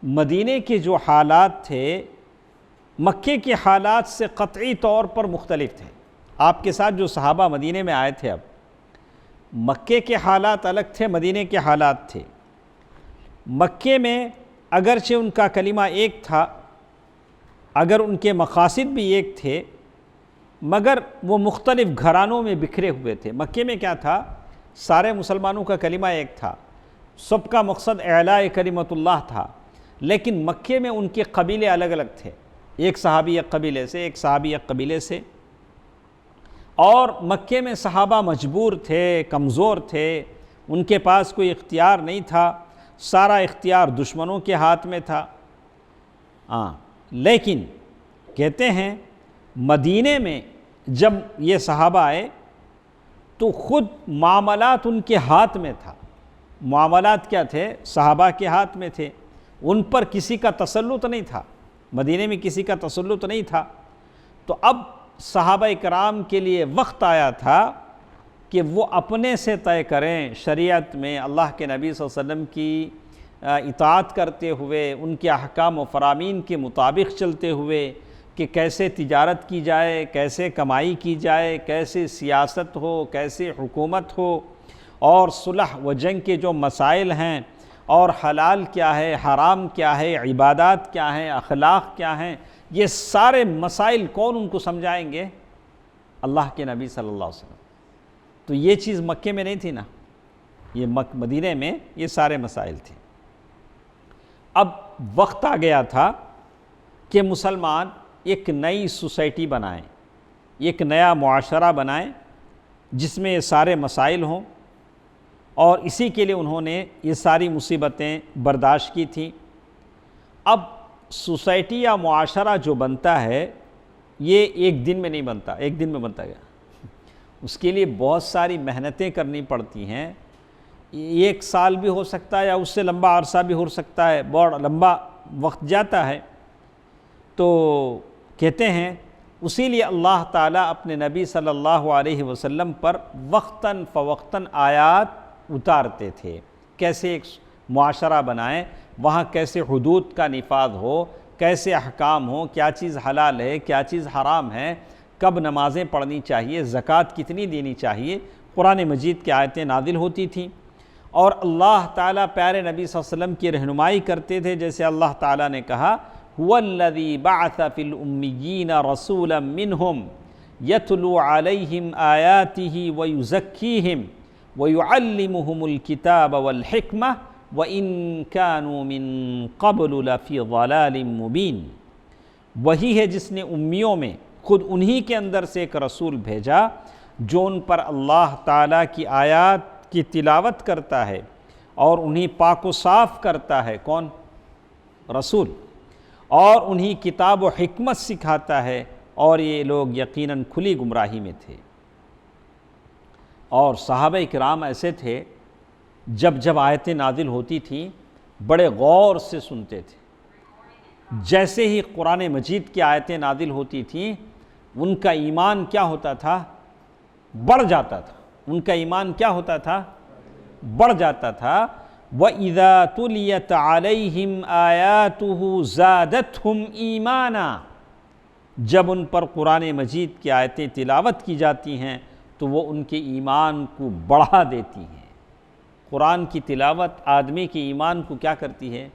مدینے کے جو حالات تھے مکے کے حالات سے قطعی طور پر مختلف تھے۔ آپ کے ساتھ جو صحابہ مدینے میں آئے تھے، اب مکے کے حالات الگ تھے، مدینے کے حالات تھے۔ مکے میں اگرچہ ان کا کلمہ ایک تھا، اگر ان کے مقاصد بھی ایک تھے، مگر وہ مختلف گھرانوں میں بکھرے ہوئے تھے۔ مکے میں کیا تھا؟ سارے مسلمانوں کا کلمہ ایک تھا، سب کا مقصد اعلاء کلمت اللہ تھا، لیکن مکے میں ان کے قبیلے الگ الگ تھے، ایک صحابی ایک قبیلے سے، ایک صحابی ایک قبیلے سے۔ اور مکے میں صحابہ مجبور تھے، کمزور تھے، ان کے پاس کوئی اختیار نہیں تھا، سارا اختیار دشمنوں کے ہاتھ میں تھا۔ لیکن کہتے ہیں مدینے میں جب یہ صحابہ آئے تو خود معاملات ان کے ہاتھ میں تھا۔ معاملات کیا تھے؟ صحابہ کے ہاتھ میں تھے، ان پر کسی کا تسلط نہیں تھا، مدینے میں کسی کا تسلط نہیں تھا۔ تو اب صحابہ کرام کے لیے وقت آیا تھا کہ وہ اپنے سے طے کریں، شریعت میں اللہ کے نبی صلی اللہ علیہ وسلم کی اطاعت کرتے ہوئے، ان کے احکام و فرامین کے مطابق چلتے ہوئے، کہ کیسے تجارت کی جائے، کیسے کمائی کی جائے، کیسے سیاست ہو، کیسے حکومت ہو، اور صلح و جنگ کے جو مسائل ہیں، اور حلال کیا ہے، حرام کیا ہے، عبادات کیا ہیں، اخلاق کیا ہیں، یہ سارے مسائل کون ان کو سمجھائیں گے؟ اللہ کے نبی صلی اللہ علیہ وسلم۔ تو یہ چیز مکے میں نہیں تھی نا، یہ مدینے میں یہ سارے مسائل تھے۔ اب وقت آ گیا تھا کہ مسلمان ایک نئی سوسائٹی بنائیں، ایک نیا معاشرہ بنائیں جس میں یہ سارے مسائل ہوں، اور اسی کے لیے انہوں نے یہ ساری مصیبتیں برداشت کی تھیں۔ اب سوسائٹی یا معاشرہ جو بنتا ہے یہ ایک دن میں نہیں بنتا، ایک دن میں بنتا گیا، اس کے لیے بہت ساری محنتیں کرنی پڑتی ہیں، 1 سال بھی ہو سکتا ہے یا اس سے لمبا عرصہ بھی ہو سکتا ہے، بہت لمبا وقت جاتا ہے۔ تو کہتے ہیں اسی لیے اللہ تعالیٰ اپنے نبی صلی اللہ علیہ وسلم پر وقتاً فوقتاً آیات اتارتے تھے، کیسے ایک معاشرہ بنائیں، وہاں کیسے حدود کا نفاذ ہو، کیسے احکام ہو، کیا چیز حلال ہے، کیا چیز حرام ہے، کب نمازیں پڑھنی چاہیے، زکوٰۃ کتنی دینی چاہیے۔ قرآن مجید کی آیتیں نازل ہوتی تھیں، اور اللہ تعالیٰ پیارے نبی صلی اللہ علیہ وسلم کی رہنمائی کرتے تھے، جیسے اللہ تعالیٰ نے کہا هُوَ الَّذِي بَعَثَ فِي الْأُمِّيِّينَ رَسُولًا مِّنْهُمْ يَتْلُو عَلَيْهِمْ آيَاتِهِ وَيُزَكِّيهِمْ وَيُعَلِّمُهُمُ الْكِتَابَ وَالْحِكْمَةَ وَإِن كَانُوا مِن قَبْلُ لَفِي ضَلَالٍ مُّبِينٍ۔ وہی ہے جس نے امیوں میں خود انہی کے اندر سے ایک رسول بھیجا جو ان پر اللہ تعالیٰ کی آیات کی تلاوت کرتا ہے اور انہی پاک و صاف کرتا ہے۔ کون؟ رسول۔ اور انہی کتاب و حکمت سکھاتا ہے، اور یہ لوگ یقیناً کھلی گمراہی میں تھے۔ اور صحابہ کرام ایسے تھے، جب آیتیں نازل ہوتی تھیں بڑے غور سے سنتے تھے۔ جیسے ہی قرآن مجید کی آیتیں نازل ہوتی تھیں ان کا ایمان کیا ہوتا تھا؟ بڑھ جاتا تھا۔ ان کا ایمان کیا ہوتا تھا؟ بڑھ جاتا تھا۔ وَإِذَا تُلِيَتْ عَلَيْهِمْ آيَاتُهُ زَادَتْهُمْ إِيمَانًا، جب ان پر قرآن مجید کی آیتیں تلاوت کی جاتی ہیں تو وہ ان کے ایمان کو بڑھا دیتی ہیں۔ قرآن کی تلاوت آدمی کے ایمان کو کیا کرتی ہے؟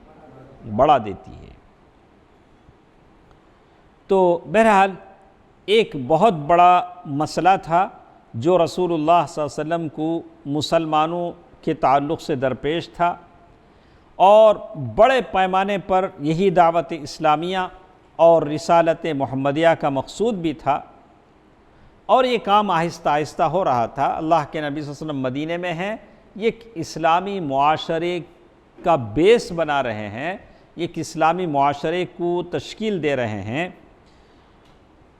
بڑھا دیتی ہے۔ تو بہرحال ایک بہت بڑا مسئلہ تھا جو رسول اللہ صلی اللہ علیہ وسلم کو مسلمانوں کے تعلق سے درپیش تھا، اور بڑے پیمانے پر یہی دعوت اسلامیہ اور رسالت محمدیہ کا مقصود بھی تھا، اور یہ کام آہستہ آہستہ ہو رہا تھا۔ اللہ کے نبی صلی اللہ علیہ وسلم مدینے میں ہیں، یہ ایک اسلامی معاشرے کا بیس بنا رہے ہیں، ایک اسلامی معاشرے کو تشکیل دے رہے ہیں۔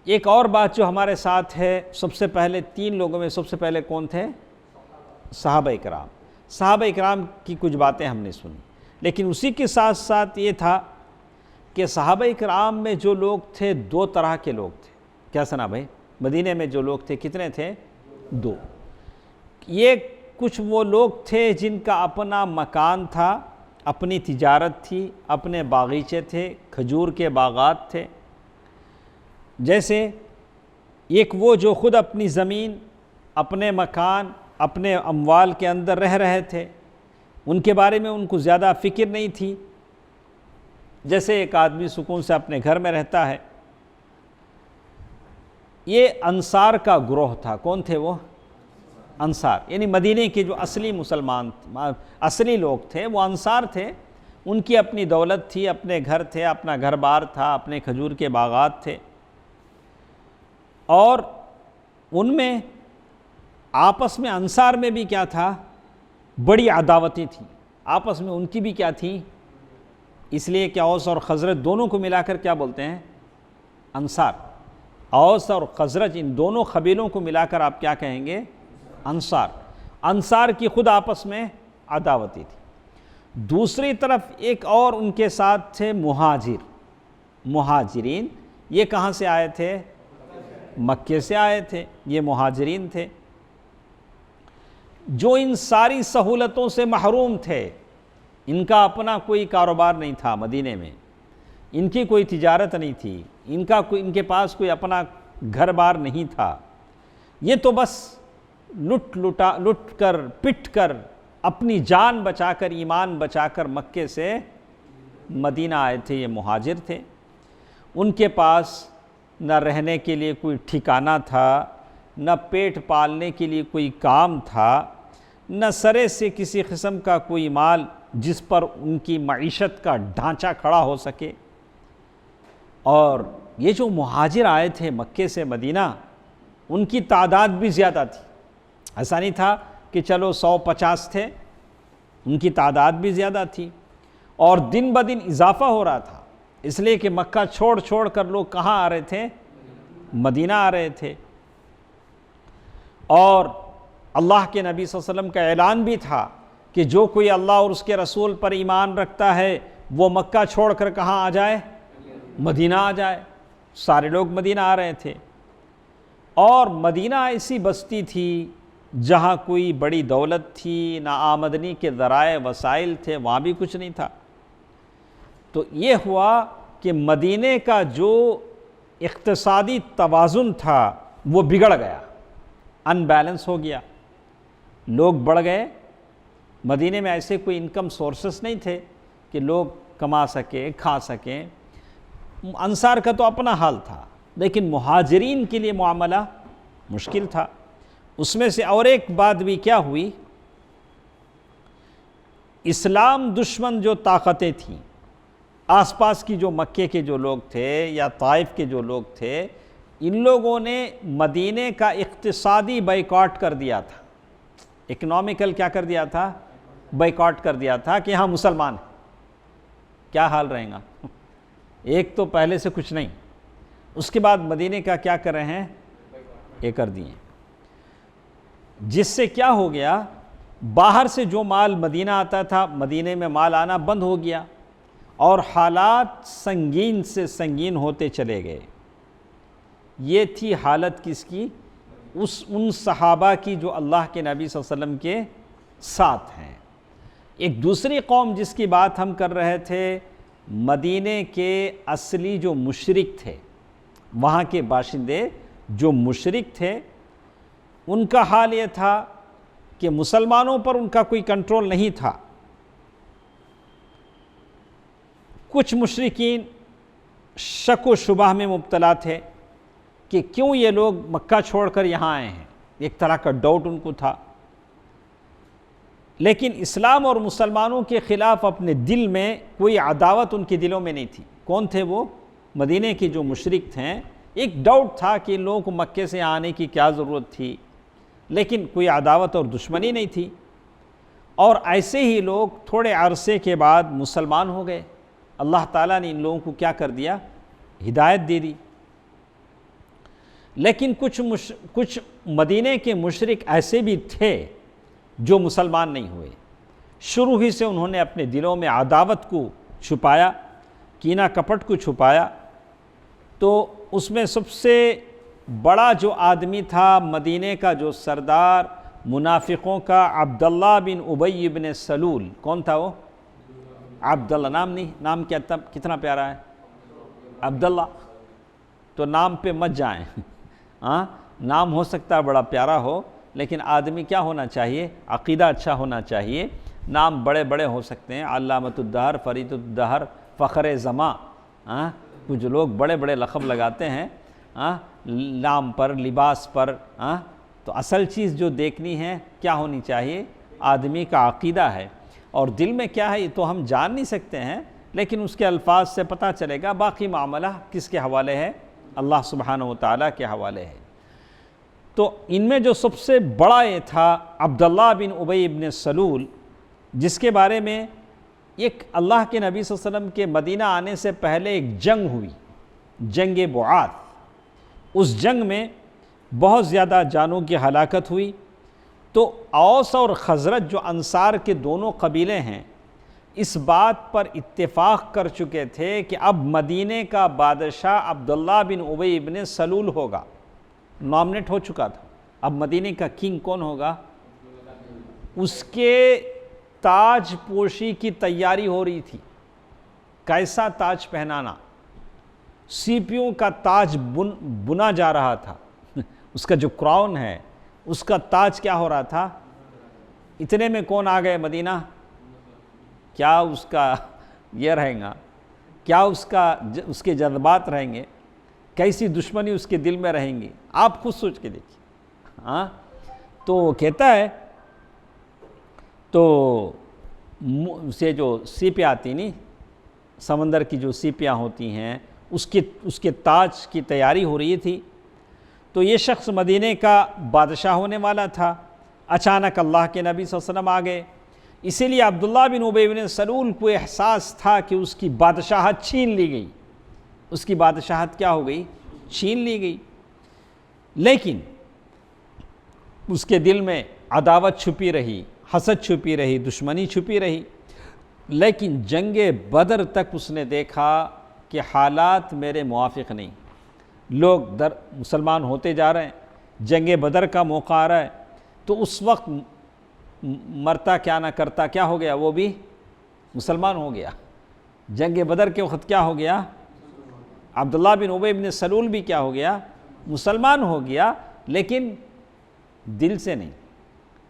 ایک اور بات جو ہمارے ساتھ ہے، سب سے پہلے 3 لوگوں میں سب سے پہلے کون تھے؟ صحابہ کرام۔ صحابہ کرام کی کچھ باتیں ہم نے سنی، لیکن اسی کے ساتھ ساتھ یہ تھا کہ صحابہ کرام میں جو لوگ تھے 2 طرح کے لوگ تھے۔ کیا سنا بھائی؟ مدینے میں جو لوگ تھے کتنے تھے؟ 2۔ یہ کچھ وہ لوگ تھے جن کا اپنا مکان تھا، اپنی تجارت تھی، اپنے باغیچے تھے، کھجور کے باغات تھے۔ جیسے ایک وہ جو خود اپنی زمین، اپنے مکان، اپنے اموال کے اندر رہ رہے تھے، ان کے بارے میں ان کو زیادہ فکر نہیں تھی، جیسے ایک آدمی سکون سے اپنے گھر میں رہتا ہے۔ یہ انصار کا گروہ تھا۔ کون تھے وہ؟ انصار، یعنی مدینے کے جو اصلی مسلمان، اصلی لوگ تھے وہ انصار تھے۔ ان کی اپنی دولت تھی، اپنے گھر تھے، اپنا گھر بار تھا، اپنے کھجور کے باغات تھے، اور ان میں آپس میں انصار میں بھی کیا تھا؟ بڑی عداوتیں تھیں آپس میں، ان کی بھی کیا تھیں؟ اس لیے کہ اوس اور خزرج دونوں کو ملا کر کیا بولتے ہیں؟ انصار۔ اوس اور خزرج ان دونوں قبیلوں کو ملا کر آپ کیا کہیں گے؟ انصار۔ انصار کی خود آپس میں عداوتیں تھی۔ دوسری طرف ایک اور ان کے ساتھ تھے مہاجرین۔ یہ کہاں سے آئے تھے؟ مکے سے آئے تھے، یہ مہاجرین تھے، جو ان ساری سہولتوں سے محروم تھے۔ ان کا اپنا کوئی کاروبار نہیں تھا مدینے میں، ان کی کوئی تجارت نہیں تھی، ان کے پاس کوئی اپنا گھر بار نہیں تھا۔ یہ تو بس لٹ کر پٹ کر اپنی جان بچا کر، ایمان بچا کر مکے سے مدینہ آئے تھے۔ یہ مہاجر تھے۔ ان کے پاس نہ رہنے کے لیے کوئی ٹھکانہ تھا، نہ پیٹ پالنے کے لیے کوئی کام تھا، نہ سرے سے کسی قسم کا کوئی مال جس پر ان کی معیشت کا ڈھانچہ کھڑا ہو سکے۔ اور یہ جو مہاجر آئے تھے مکے سے مدینہ، ان کی تعداد بھی زیادہ تھی۔ ایسا نہیں تھا کہ چلو 150 تھے، ان کی تعداد بھی زیادہ تھی، اور دن بدن اضافہ ہو رہا تھا، اس لیے کہ مکہ چھوڑ کر لوگ کہاں آ رہے تھے؟ مدینہ آ رہے تھے۔ اور اللہ کے نبی صلی اللہ علیہ وسلم کا اعلان بھی تھا کہ جو کوئی اللہ اور اس کے رسول پر ایمان رکھتا ہے وہ مکہ چھوڑ کر کہاں آ جائے؟ مدینہ آ جائے۔ سارے لوگ مدینہ آ رہے تھے، اور مدینہ ایسی بستی تھی جہاں کوئی بڑی دولت تھی، نہ آمدنی کے ذرائع وسائل تھے، وہاں بھی کچھ نہیں تھا۔ تو یہ ہوا کہ مدینے کا جو اقتصادی توازن تھا وہ بگڑ گیا، ان بیلنس ہو گیا۔ لوگ بڑھ گئے، مدینے میں ایسے کوئی انکم سورسز نہیں تھے کہ لوگ کما سکیں، کھا سکیں۔ انصار کا تو اپنا حال تھا، لیکن مہاجرین کے لیے معاملہ مشکل تھا۔ اس میں سے اور ایک بات بھی کیا ہوئی، اسلام دشمن جو طاقتیں تھیں، آس پاس کی جو مکے کے جو لوگ تھے یا طائف کے جو لوگ تھے، ان لوگوں نے مدینے کا اقتصادی بائیکاٹ کر دیا تھا، اکنامیکل کیا کر دیا تھا؟ بائیکاٹ کر دیا تھا کہ ہاں مسلمان ہیں، کیا حال رہے گا؟ ایک تو پہلے سے کچھ نہیں، اس کے بعد مدینے کا کیا کر رہے ہیں؟ یہ کر دیے، جس سے کیا ہو گیا؟ باہر سے جو مال مدینہ آتا تھا مدینے میں مال آنا بند ہو گیا، اور حالات سنگین سے سنگین ہوتے چلے گئے۔ یہ تھی حالت کس کی؟ ان صحابہ کی جو اللہ کے نبی صلی اللہ علیہ وسلم کے ساتھ ہیں۔ ایک دوسری قوم جس کی بات ہم کر رہے تھے، مدینے کے اصلی جو مشرک تھے، وہاں کے باشندے جو مشرک تھے، ان کا حال یہ تھا کہ مسلمانوں پر ان کا کوئی کنٹرول نہیں تھا۔ کچھ مشرکین شک و شبہ میں مبتلا تھے کہ کیوں یہ لوگ مکہ چھوڑ کر یہاں آئے ہیں، ایک طرح کا ڈاؤٹ ان کو تھا۔ لیکن اسلام اور مسلمانوں کے خلاف اپنے دل میں کوئی عداوت ان کے دلوں میں نہیں تھی۔ کون تھے وہ؟ مدینے کے جو مشرک تھے۔ ایک ڈاؤٹ تھا کہ ان لوگوں کو مکے سے آنے کی کیا ضرورت تھی، لیکن کوئی عداوت اور دشمنی نہیں تھی۔ اور ایسے ہی لوگ تھوڑے عرصے کے بعد مسلمان ہو گئے۔ اللہ تعالیٰ نے ان لوگوں کو کیا کر دیا؟ ہدایت دے دی۔ لیکن کچھ مدینے کے مشرک ایسے بھی تھے جو مسلمان نہیں ہوئے۔ شروع ہی سے انہوں نے اپنے دلوں میں عداوت کو چھپایا، کینہ کپٹ کو چھپایا۔ تو اس میں سب سے بڑا جو آدمی تھا مدینے کا جو سردار منافقوں کا، عبداللہ بن ابی بن سلول۔ کون تھا وہ؟ عبداللہ۔ نام نہیں، نام کتنا پیارا ہے، عبداللہ۔ تو نام پہ مت جائیں، ہاں نام ہو سکتا ہے بڑا پیارا ہو، لیکن آدمی کیا ہونا چاہیے؟ عقیدہ اچھا ہونا چاہیے۔ نام بڑے بڑے ہو سکتے ہیں، علامۃ الدہر، فرید الدہر، فخر زماں، کچھ لوگ بڑے بڑے لقب لگاتے ہیں نام پر، لباس پر۔ تو اصل چیز جو دیکھنی ہے کیا ہونی چاہیے؟ آدمی کا عقیدہ ہے، اور دل میں کیا ہے یہ تو ہم جان نہیں سکتے ہیں، لیکن اس کے الفاظ سے پتہ چلے گا۔ باقی معاملہ کس کے حوالے ہے؟ اللہ سبحانہ و تعالیٰ کے حوالے ہے۔ تو ان میں جو سب سے بڑا یہ تھا عبداللہ بن ابی بن سلول، جس کے بارے میں ایک اللہ کے نبی صلی اللہ علیہ وسلم کے مدینہ آنے سے پہلے ایک جنگ ہوئی، جنگ بعاث۔ اس جنگ میں بہت زیادہ جانوں کی ہلاکت ہوئی۔ تو اوس اور خزرج جو انصار کے دونوں قبیلے ہیں، اس بات پر اتفاق کر چکے تھے کہ اب مدینے کا بادشاہ عبداللہ بن ابی بن سلول ہوگا، نامنیٹ ہو چکا تھا۔ اب مدینے کا کنگ کون ہوگا؟ اس کے تاج پوشی کی تیاری ہو رہی تھی۔ کیسا تاج پہنانا؟ سیپیوں کا تاج بنا جا رہا تھا۔ اس کا جو کراؤن ہے، اس کا تاج کیا ہو رہا تھا؟ اتنے میں کون آ گئے مدینہ؟ کیا اس کا یہ رہیں گا؟ کیا اس کے جذبات رہیں گے؟ کیسی دشمنی اس کے دل میں رہیں گی؟ آپ خود سوچ کے دیکھیے۔ تو وہ کہتا ہے، تو اسے جو سیپیاں آتی نہیں، سمندر کی جو سیپیاں ہوتی ہیں، اس کے تاج کی تیاری ہو رہی تھی۔ تو یہ شخص مدینے کا بادشاہ ہونے والا تھا۔ اچانک اللہ کے نبی صلی اللہ علیہ وسلم آ گئے۔ اسی لیے عبداللہ بن ابی بن سلول کو احساس تھا کہ اس کی بادشاہت چھین لی گئی۔ اس کی بادشاہت کیا ہو گئی؟ چھین لی گئی۔ لیکن اس کے دل میں عداوت چھپی رہی، حسد چھپی رہی، دشمنی چھپی رہی۔ لیکن جنگ بدر تک اس نے دیکھا کہ حالات میرے موافق نہیں، لوگ مسلمان ہوتے جا رہے ہیں، جنگ بدر کا موقع آ رہا ہے۔ تو اس وقت مرتا کیا نہ کرتا، کیا ہو گیا؟ وہ بھی مسلمان ہو گیا۔ جنگ بدر کے وقت کیا ہو گیا؟ عبداللہ بن ابی بن سلول بھی کیا ہو گیا؟ مسلمان ہو گیا، لیکن دل سے نہیں،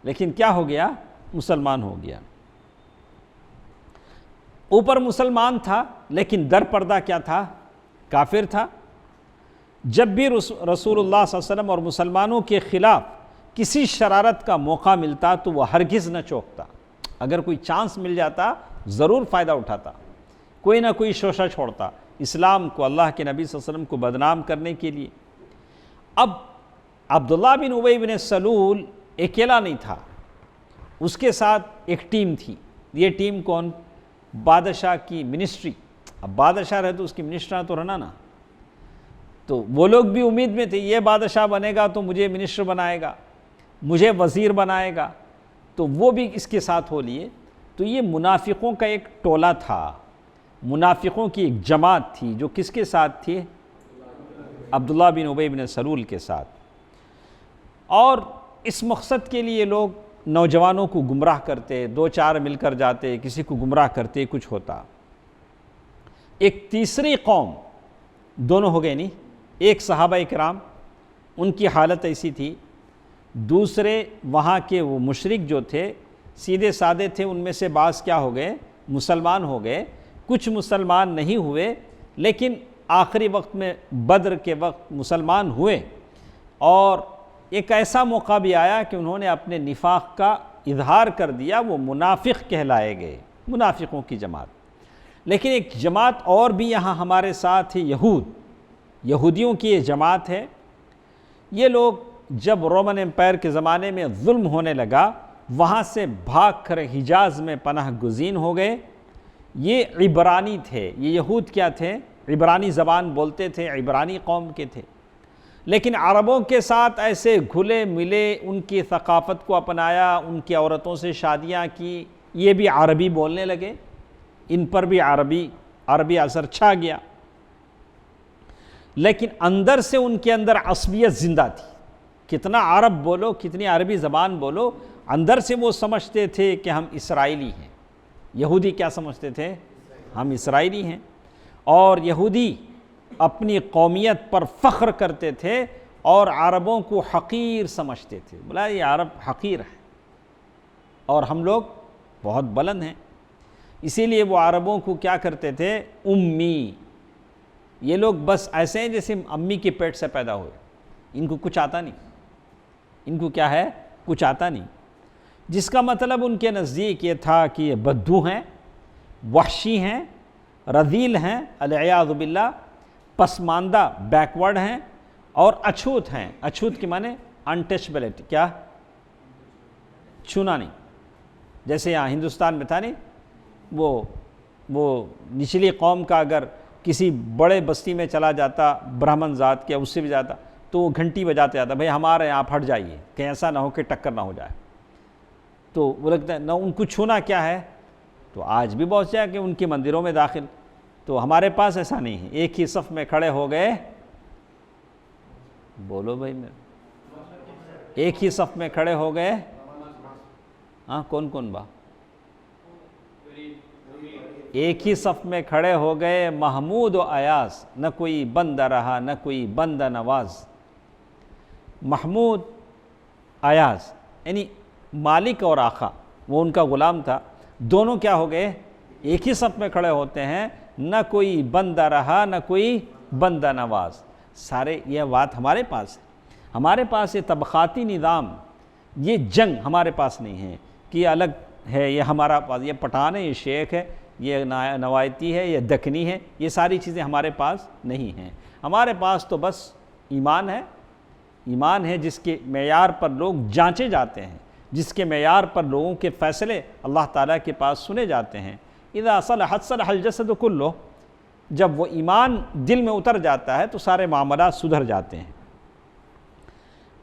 لیکن کیا ہو گیا؟ مسلمان ہو گیا۔ اوپر مسلمان تھا، لیکن در پردہ کیا تھا؟ کافر تھا۔ جب بھی رسول اللہ صلی اللہ علیہ وسلم اور مسلمانوں کے خلاف کسی شرارت کا موقع ملتا تو وہ ہرگز نہ چوکتا۔ اگر کوئی چانس مل جاتا ضرور فائدہ اٹھاتا، کوئی نہ کوئی شوشہ چھوڑتا اسلام کو، اللہ کے نبی صلی اللہ علیہ وسلم کو بدنام کرنے کے لیے۔ اب عبداللہ بن ابی بن سلول اکیلا نہیں تھا، اس کے ساتھ ایک ٹیم تھی۔ یہ ٹیم کون؟ بادشاہ کی منسٹری۔ اب بادشاہ رہے تو اس کی منسٹر تو رہنا نا، تو وہ لوگ بھی امید میں تھے یہ بادشاہ بنے گا تو مجھے منسٹر بنائے گا، مجھے وزیر بنائے گا، تو وہ بھی اس کے ساتھ ہو لیے۔ تو یہ منافقوں کا ایک ٹولہ تھا، منافقوں کی ایک جماعت تھی جو کس کے ساتھ تھی؟ عبداللہ بن ابی بن سلول کے ساتھ۔ اور اس مقصد کے لیے لوگ نوجوانوں کو گمراہ کرتے، دو چار مل کر جاتے، کسی کو گمراہ کرتے، کچھ ہوتا۔ ایک تیسری قوم، دونوں ہو گئے نہیں، ایک صحابہ کرام ان کی حالت ایسی تھی، دوسرے وہاں کے وہ مشرک جو تھے سیدھے سادے تھے، ان میں سے بعض کیا ہو گئے؟ مسلمان ہو گئے، کچھ مسلمان نہیں ہوئے، لیکن آخری وقت میں بدر کے وقت مسلمان ہوئے، اور ایک ایسا موقع بھی آیا کہ انہوں نے اپنے نفاق کا اظہار کر دیا، وہ منافق کہلائے گئے، منافقوں کی جماعت۔ لیکن ایک جماعت اور بھی یہاں ہمارے ساتھ ہے، یہودیوں کی یہ جماعت ہے۔ یہ لوگ جب رومن امپائر کے زمانے میں ظلم ہونے لگا، وہاں سے بھاگ کر حجاز میں پناہ گزین ہو گئے۔ یہ عبرانی تھے، یہ یہود کیا تھے؟ عبرانی زبان بولتے تھے، عبرانی قوم کے تھے، لیکن عربوں کے ساتھ ایسے گھلے ملے، ان کی ثقافت کو اپنایا، ان کی عورتوں سے شادیاں کی، یہ بھی عربی بولنے لگے، ان پر بھی عربی اثر چھا گیا، لیکن اندر سے ان کے اندر عصبیت زندہ تھی۔ کتنا عرب بولو، کتنی عربی زبان بولو، اندر سے وہ سمجھتے تھے کہ ہم اسرائیلی ہیں۔ یہودی کیا سمجھتے تھے؟ ہم اسرائیلی ہیں، اور یہودی اپنی قومیت پر فخر کرتے تھے اور عربوں کو حقیر سمجھتے تھے، بولا یہ عرب حقیر ہے اور ہم لوگ بہت بلند ہیں۔ اسی لیے وہ عربوں کو کیا کرتے تھے؟ امی، یہ لوگ بس ایسے ہیں جیسے امی کے پیٹ سے پیدا ہوئے، ان کو کچھ آتا نہیں، ان کو کیا ہے؟ کچھ آتا نہیں، جس کا مطلب ان کے نزدیک یہ تھا کہ یہ بدو ہیں، وحشی ہیں، رذیل ہیں، العیاذ باللہ، پسماندہ، بیکورڈ ہیں، اور اچھوت ہیں۔ اچھوت کی معنی انٹچبلٹی، کیا؟ چھونا نہیں۔ جیسے یہاں ہندوستان میں تھا نہیں، وہ نچلی قوم کا اگر کسی بڑے بستی میں چلا جاتا، برہمن ذات کے، اس سے بھی جاتا، تو وہ گھنٹی بجاتے جاتا، بھئی ہمارے یہاں ہٹ جائیے، کہ ایسا نہ ہو کہ ٹکر نہ ہو جائے۔ تو وہ لگتا ہے نہ ان کو چھونا کیا ہے، تو آج بھی بہت سے کہ ان کے مندروں میں داخل، تو ہمارے پاس ایسا نہیں ہے، ایک ہی صف میں کھڑے ہو گئے، بولو بھائی، میں ایک ہی صف میں کھڑے ہو گئے، ہاں کون با؟ ایک ہی صف میں کھڑے ہو گئے محمود و ایاز، نہ کوئی بندہ رہا نہ کوئی بندہ نواز۔ محمود، ایاز، یعنی مالک اور آقا، وہ ان کا غلام تھا، دونوں کیا ہو گئے؟ ایک ہی صف میں کھڑے ہوتے ہیں، نہ کوئی بندہ رہا نہ کوئی بندہ نواز۔ سارے یہ بات ہمارے پاس ہے، ہمارے پاس یہ طبقاتی نظام، یہ جنگ ہمارے پاس نہیں ہے کہ یہ الگ ہے، یہ ہمارا پاس، یہ پٹھان ہے، یہ شیخ ہے، یہ نوایتی ہے، یہ دکنی ہے، یہ ساری چیزیں ہمارے پاس نہیں ہیں۔ ہمارے پاس تو بس ایمان ہے، ایمان ہے جس کے معیار پر لوگ جانچے جاتے ہیں، جس کے معیار پر لوگوں کے فیصلے اللہ تعالیٰ کے پاس سنے جاتے ہیں۔ اذا صلحت صلح الجسد کلہ، جب وہ ایمان دل میں اتر جاتا ہے تو سارے معاملات سدھر جاتے ہیں۔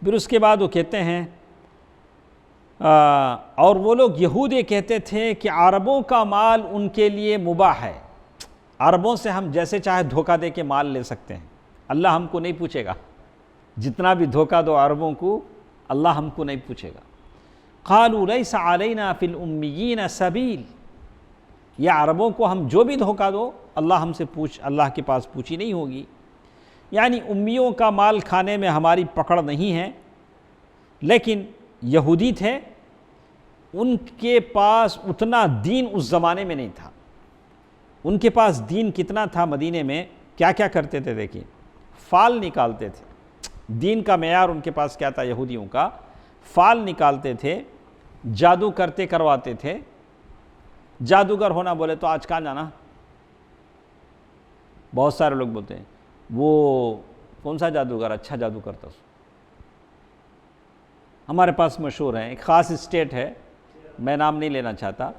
پھر اس کے بعد وہ کہتے ہیں، اور وہ لوگ یہود یہ کہتے تھے کہ عربوں کا مال ان کے لیے مباح ہے، عربوں سے ہم جیسے چاہے دھوکہ دے کے مال لے سکتے ہیں، اللہ ہم کو نہیں پوچھے گا، جتنا بھی دھوکہ دو عربوں کو، اللہ ہم کو نہیں پوچھے گا۔ قالوا لیس علینا فی الامیین سبیل، یہ عربوں کو ہم جو بھی دھوکہ دو، اللہ کے پاس پوچھی نہیں ہوگی، یعنی امیوں کا مال کھانے میں ہماری پکڑ نہیں ہے۔ لیکن یہودی تھے، ان کے پاس اتنا دین اس زمانے میں نہیں تھا۔ ان کے پاس دین کتنا تھا مدینے میں، کیا کیا کرتے تھے دیکھیں، فال نکالتے تھے۔ دین کا معیار ان کے پاس کیا تھا یہودیوں کا؟ فال نکالتے تھے، جادو کرواتے تھے۔ جادوگر ہونا بولے تو آج کہاں جانا، بہت سارے لوگ بولتے ہیں وہ کون سا جادوگر اچھا جادو کرتا؟ ہمارے پاس مشہور ہیں، ایک خاص اسٹیٹ ہے، میں نام نہیں لینا چاہتا،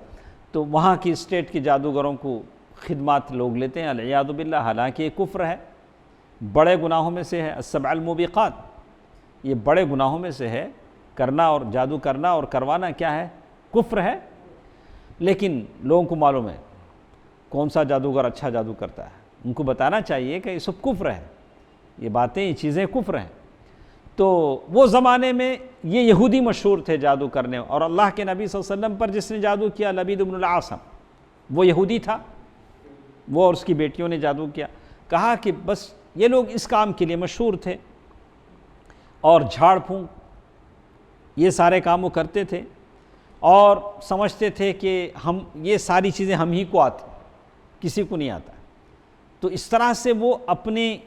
تو وہاں کی اسٹیٹ کے جادوگروں کو خدمات لوگ لیتے ہیں، العیاذ باللہ، حالانکہ یہ کفر ہے، بڑے گناہوں میں سے ہے، السبع الموبقات، یہ بڑے گناہوں میں سے ہے، کرنا اور جادو کرنا اور کروانا کیا ہے؟ کفر ہے، لیکن لوگوں کو معلوم ہے کون سا جادوگر اچھا جادو کرتا ہے، ان کو بتانا چاہیے کہ یہ سب کفر ہے، یہ باتیں، یہ چیزیں کفر ہیں۔ تو وہ زمانے میں یہ یہودی مشہور تھے جادو کرنے، اور اللہ کے نبی صلی اللہ علیہ وسلم پر جس نے جادو کیا لبید بن العاصم، وہ یہودی تھا، وہ اور اس کی بیٹیوں نے جادو کیا۔ کہا کہ بس یہ لوگ اس کام کے لیے مشہور تھے، اور جھاڑ پھونک یہ سارے کام وہ کرتے تھے، اور سمجھتے تھے کہ ہم یہ ساری چیزیں ہم ہی کو آتی، کسی کو نہیں آتا۔ تو اس طرح سے وہ اپنے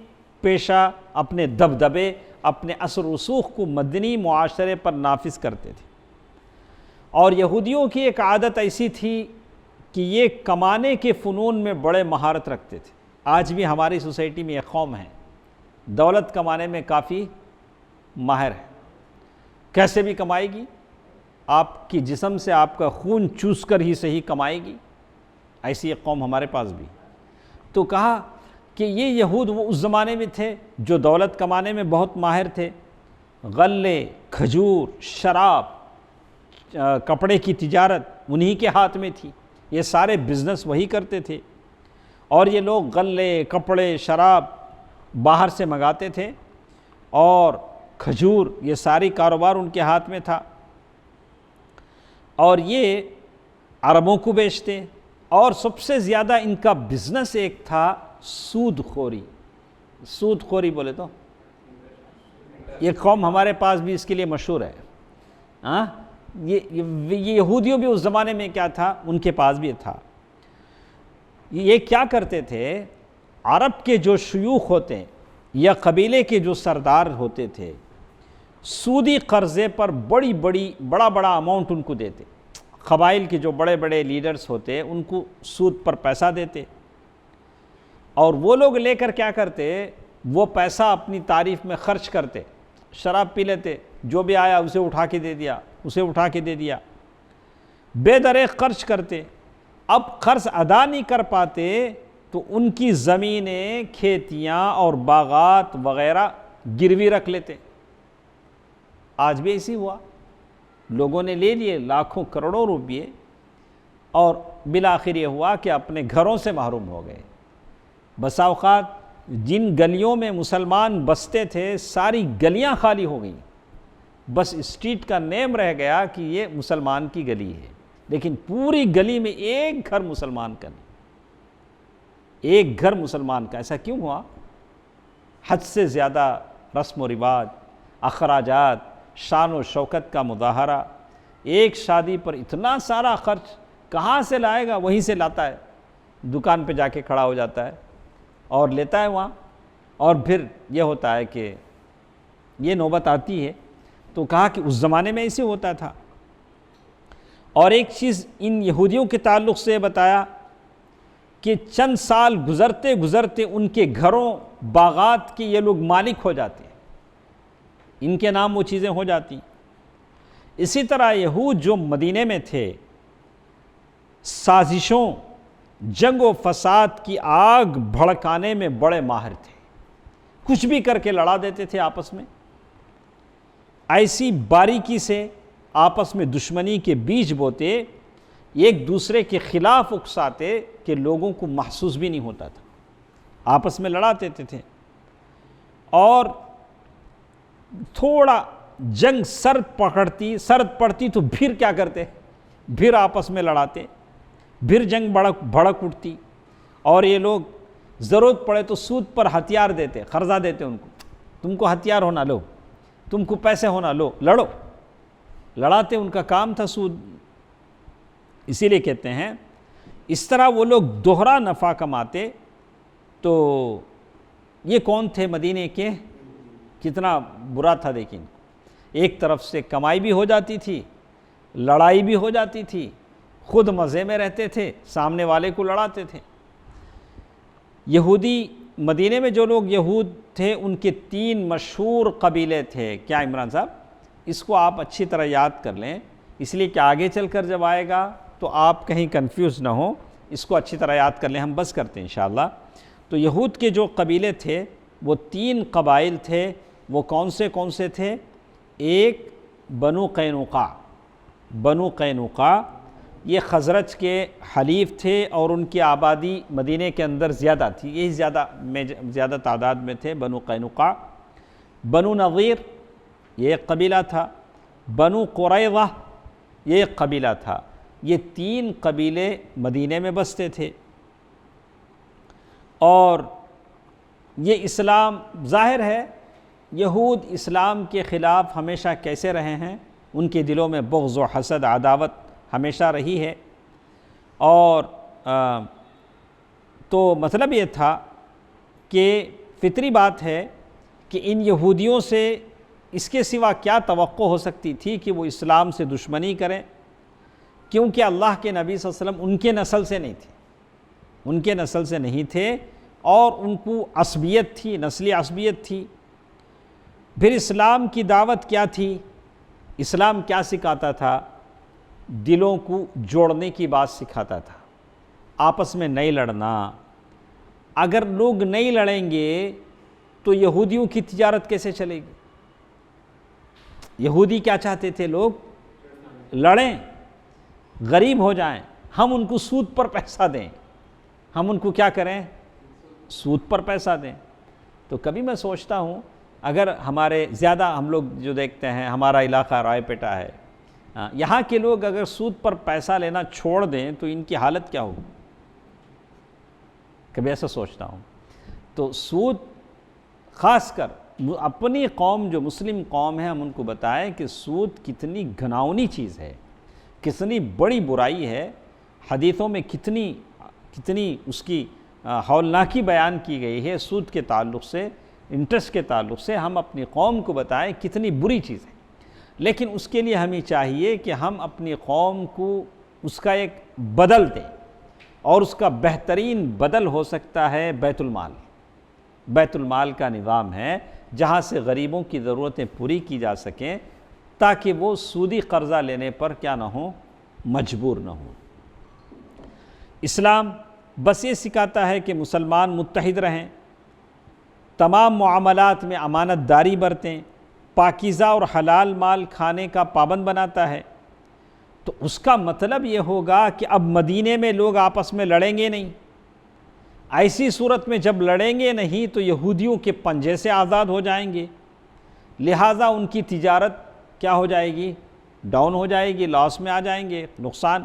پیشہ، اپنے دبدبے، اپنے اثر و رسوخ کو مدنی معاشرے پر نافذ کرتے تھے۔ اور یہودیوں کی ایک عادت ایسی تھی کہ یہ کمانے کے فنون میں بڑے مہارت رکھتے تھے۔ آج بھی ہماری سوسائٹی میں ایک قوم ہے دولت کمانے میں کافی ماہر ہے، کیسے بھی کمائے گی، آپ کی جسم سے آپ کا خون چوس کر ہی صحیح کمائے گی، ایسی ایک قوم ہمارے پاس بھی۔ تو کہا کہ یہ یہود وہ اس زمانے میں تھے جو دولت کمانے میں بہت ماہر تھے، غلے، کھجور، شراب، کپڑے کی تجارت انہی کے ہاتھ میں تھی، یہ سارے بزنس وہی کرتے تھے، اور یہ لوگ غلے، کپڑے، شراب باہر سے منگاتے تھے، اور کھجور، یہ ساری کاروبار ان کے ہاتھ میں تھا، اور یہ عربوں کو بیچتے، اور سب سے زیادہ ان کا بزنس ایک تھا سود خوری۔ سود خوری بولے تو یہ قوم ہمارے پاس بھی اس کے لیے مشہور ہے، یہ یہودیوں بھی اس زمانے میں کیا تھا، ان کے پاس بھی تھا۔ یہ کیا کرتے تھے، عرب کے جو شیوخ ہوتے ہیں یا قبیلے کے جو سردار ہوتے تھے، سودی قرضے پر بڑا اماؤنٹ ان کو دیتے، قبائل کے جو بڑے بڑے لیڈرز ہوتے ان کو سود پر پیسہ دیتے، اور وہ لوگ لے کر کیا کرتے، وہ پیسہ اپنی تعریف میں خرچ کرتے، شراب پی لیتے، جو بھی آیا اسے اٹھا کے دے دیا، بے دریغ خرچ کرتے۔ اب قرض ادا نہیں کر پاتے تو ان کی زمینیں، کھیتیاں اور باغات وغیرہ گروی رکھ لیتے۔ آج بھی ایسی ہوا، لوگوں نے لے لیے لاکھوں کروڑوں روپئے، اور بالآخر یہ ہوا کہ اپنے گھروں سے محروم ہو گئے۔ بسا اوقات جن گلیوں میں مسلمان بستے تھے ساری گلیاں خالی ہو گئیں، بس اسٹریٹ کا نیم رہ گیا کہ یہ مسلمان کی گلی ہے، لیکن پوری گلی میں ایک گھر مسلمان کا نہیں، ایک گھر مسلمان کا۔ ایسا کیوں ہوا؟ حد سے زیادہ رسم و رواج، اخراجات، شان و شوکت کا مظاہرہ، ایک شادی پر اتنا سارا خرچ کہاں سے لائے گا؟ وہیں سے لاتا ہے، دکان پہ جا کے کھڑا ہو جاتا ہے اور لیتا ہے وہاں، اور پھر یہ ہوتا ہے کہ یہ نوبت آتی ہے۔ تو کہا کہ اس زمانے میں ایسے ہوتا تھا۔ اور ایک چیز ان یہودیوں کے تعلق سے بتایا کہ چند سال گزرتے گزرتے ان کے گھروں، باغات کے یہ لوگ مالک ہو جاتے ہیں، ان کے نام وہ چیزیں ہو جاتی۔ اسی طرح یہود جو مدینے میں تھے، سازشوں، جنگ و فساد کی آگ بھڑکانے میں بڑے ماہر تھے، کچھ بھی کر کے لڑا دیتے تھے آپس میں، ایسی باریکی سے آپس میں دشمنی کے بیج بوتے، ایک دوسرے کے خلاف اکساتے کہ لوگوں کو محسوس بھی نہیں ہوتا تھا، آپس میں لڑاتے تھے۔ اور تھوڑا جنگ سرد پڑتی تو پھر کیا کرتے، پھر آپس میں لڑاتے، پھر جنگ بھڑک اٹھتی، اور یہ لوگ ضرورت پڑے تو سود پر ہتھیار دیتے، قرضہ دیتے ان کو، تم کو ہتھیار ہونا لو، تم کو پیسے ہونا لو، لڑو، لڑاتے، ان کا کام تھا سود۔ اسی لیے کہتے ہیں اس طرح وہ لوگ دوہرا نفع کماتے۔ تو یہ کون تھے مدینے کے؟ کتنا برا تھا، دیکھیں، ایک طرف سے کمائی بھی ہو جاتی تھی، لڑائی بھی ہو جاتی تھی، خود مزے میں رہتے تھے، سامنے والے کو لڑاتے تھے۔ یہودی مدینے میں جو لوگ یہود تھے ان کے 3 مشہور قبیلے تھے. کیا عمران صاحب؟ اس کو آپ اچھی طرح یاد کر لیں، اس لیے کہ آگے چل کر جب آئے گا تو آپ کہیں کنفیوز نہ ہوں. اس کو اچھی طرح یاد کر لیں، ہم بس کرتے ہیں انشاءاللہ. تو یہود کے جو قبیلے تھے وہ 3 قبائل تھے. وہ کون سے تھے؟ ایک بنو قینوقا. بنو قینوقا یہ خزرج کے حلیف تھے اور ان کی آبادی مدینے کے اندر زیادہ تھی، یہی زیادہ تعداد میں تھے بنو قینوقا. بنو نضیر یہ ایک قبیلہ تھا. بنو قریظہ یہ ایک قبیلہ تھا. یہ 3 قبیلے مدینے میں بستے تھے. اور یہ اسلام، ظاہر ہے یہود اسلام کے خلاف ہمیشہ کیسے رہے ہیں، ان کے دلوں میں بغض و حسد، عداوت ہمیشہ رہی ہے. اور تو مطلب یہ تھا کہ فطری بات ہے کہ ان یہودیوں سے اس کے سوا کیا توقع ہو سکتی تھی کہ وہ اسلام سے دشمنی کریں، کیونکہ اللہ کے نبی صلی اللہ علیہ وسلم ان کے نسل سے نہیں تھے، ان کے نسل سے نہیں تھے اور ان کو عصبیت تھی، نسلی عصبیت تھی. پھر اسلام کی دعوت کیا تھی؟ اسلام کیا سکھاتا تھا؟ دلوں کو جوڑنے کی بات سکھاتا تھا، آپس میں نہیں لڑنا. اگر لوگ نہیں لڑیں گے تو یہودیوں کی تجارت کیسے چلے گی؟ یہودی کیا چاہتے تھے؟ لوگ لڑیں، غریب ہو جائیں، ہم ان کو سود پر پیسہ دیں. ہم ان کو کیا کریں؟ سود پر پیسہ دیں. تو کبھی میں سوچتا ہوں اگر ہمارے زیادہ ہم لوگ جو دیکھتے ہیں، ہمارا علاقہ رائے پیٹا ہے، یہاں کے لوگ اگر سود پر پیسہ لینا چھوڑ دیں تو ان کی حالت کیا ہوگی؟ کبھی ایسا سوچتا ہوں. تو سود، خاص کر اپنی قوم جو مسلم قوم ہے، ہم ان کو بتائیں کہ سود کتنی گھناؤنی چیز ہے، کتنی بڑی برائی ہے. حدیثوں میں کتنی اس کی ہولناکی بیان کی گئی ہے سود کے تعلق سے، انٹرسٹ کے تعلق سے. ہم اپنی قوم کو بتائیں کتنی بری چیز ہے. لیکن اس کے لیے ہمیں چاہیے کہ ہم اپنی قوم کو اس کا ایک بدل دیں، اور اس کا بہترین بدل ہو سکتا ہے بیت المال. بیت المال کا نظام ہے جہاں سے غریبوں کی ضرورتیں پوری کی جا سکیں تاکہ وہ سودی قرضہ لینے پر کیا نہ ہوں، مجبور نہ ہوں. اسلام بس یہ سکھاتا ہے کہ مسلمان متحد رہیں، تمام معاملات میں امانت داری برتیں، پاکیزہ اور حلال مال کھانے کا پابند بناتا ہے. تو اس کا مطلب یہ ہوگا کہ اب مدینے میں لوگ آپس میں لڑیں گے نہیں. ایسی صورت میں جب لڑیں گے نہیں تو یہودیوں کے پنجے سے آزاد ہو جائیں گے، لہٰذا ان کی تجارت کیا ہو جائے گی؟ ڈاؤن ہو جائے گی، لاس میں آ جائیں گے، نقصان.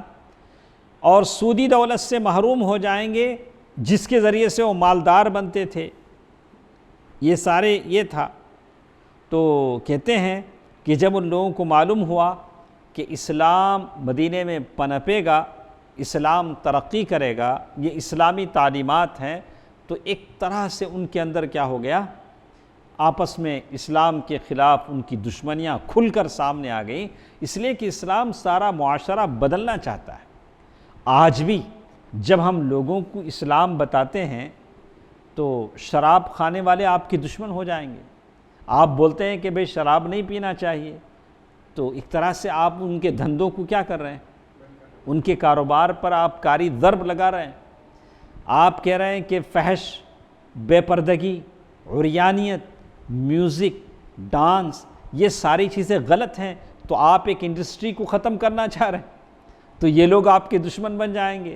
اور سودی دولت سے محروم ہو جائیں گے جس کے ذریعے سے وہ مالدار بنتے تھے. یہ تھا. تو کہتے ہیں کہ جب ان لوگوں کو معلوم ہوا کہ اسلام مدینے میں پنپے گا، اسلام ترقی کرے گا، یہ اسلامی تعلیمات ہیں، تو ایک طرح سے ان کے اندر کیا ہو گیا؟ آپس میں اسلام کے خلاف ان کی دشمنیاں کھل کر سامنے آ گئیں. اس لیے کہ اسلام سارا معاشرہ بدلنا چاہتا ہے. آج بھی جب ہم لوگوں کو اسلام بتاتے ہیں تو شراب کھانے والے آپ کے دشمن ہو جائیں گے. آپ بولتے ہیں کہ بھئی شراب نہیں پینا چاہیے، تو ایک طرح سے آپ ان کے دھندوں کو کیا کر رہے ہیں؟ ان کے کاروبار پر آپ کاری ضرب لگا رہے ہیں. آپ کہہ رہے ہیں کہ فحش، بے پردگی، عریانیت، میوزک، ڈانس، یہ ساری چیزیں غلط ہیں، تو آپ ایک انڈسٹری کو ختم کرنا چاہ رہے ہیں، تو یہ لوگ آپ کے دشمن بن جائیں گے.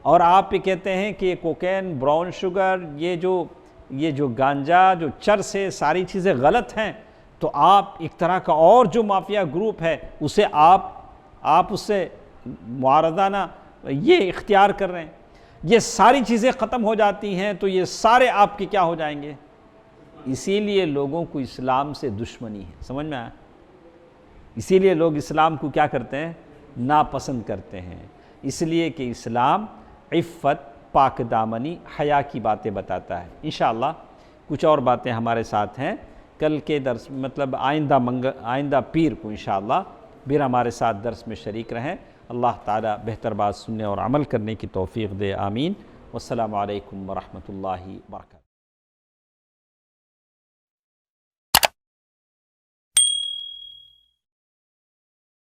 اور آپ یہ کہتے ہیں کہ کوکین، براؤن شوگر، یہ جو گانجا، جو چرس ہے، ساری چیزیں غلط ہیں، تو آپ ایک طرح کا اور جو مافیا گروپ ہے اسے آپ اس سے معارضانہ یہ اختیار کر رہے ہیں. یہ ساری چیزیں ختم ہو جاتی ہیں تو یہ سارے آپ کے کیا ہو جائیں گے؟ اسی لیے لوگوں کو اسلام سے دشمنی ہے. سمجھ میں آیا؟ اسی لیے لوگ اسلام کو کیا کرتے ہیں؟ ناپسند کرتے ہیں. اس لیے کہ اسلام عفت، پاک دامنی، حیا کی باتیں بتاتا ہے. انشاءاللہ کچھ اور باتیں ہمارے ساتھ ہیں. کل کے درس مطلب آئندہ پیر کو انشاءاللہ پھر ہمارے ساتھ درس میں شریک رہیں. اللہ تعالیٰ بہتر بات سننے اور عمل کرنے کی توفیق دے. آمین. والسلام علیکم ورحمۃ اللہ وبرکاتہ.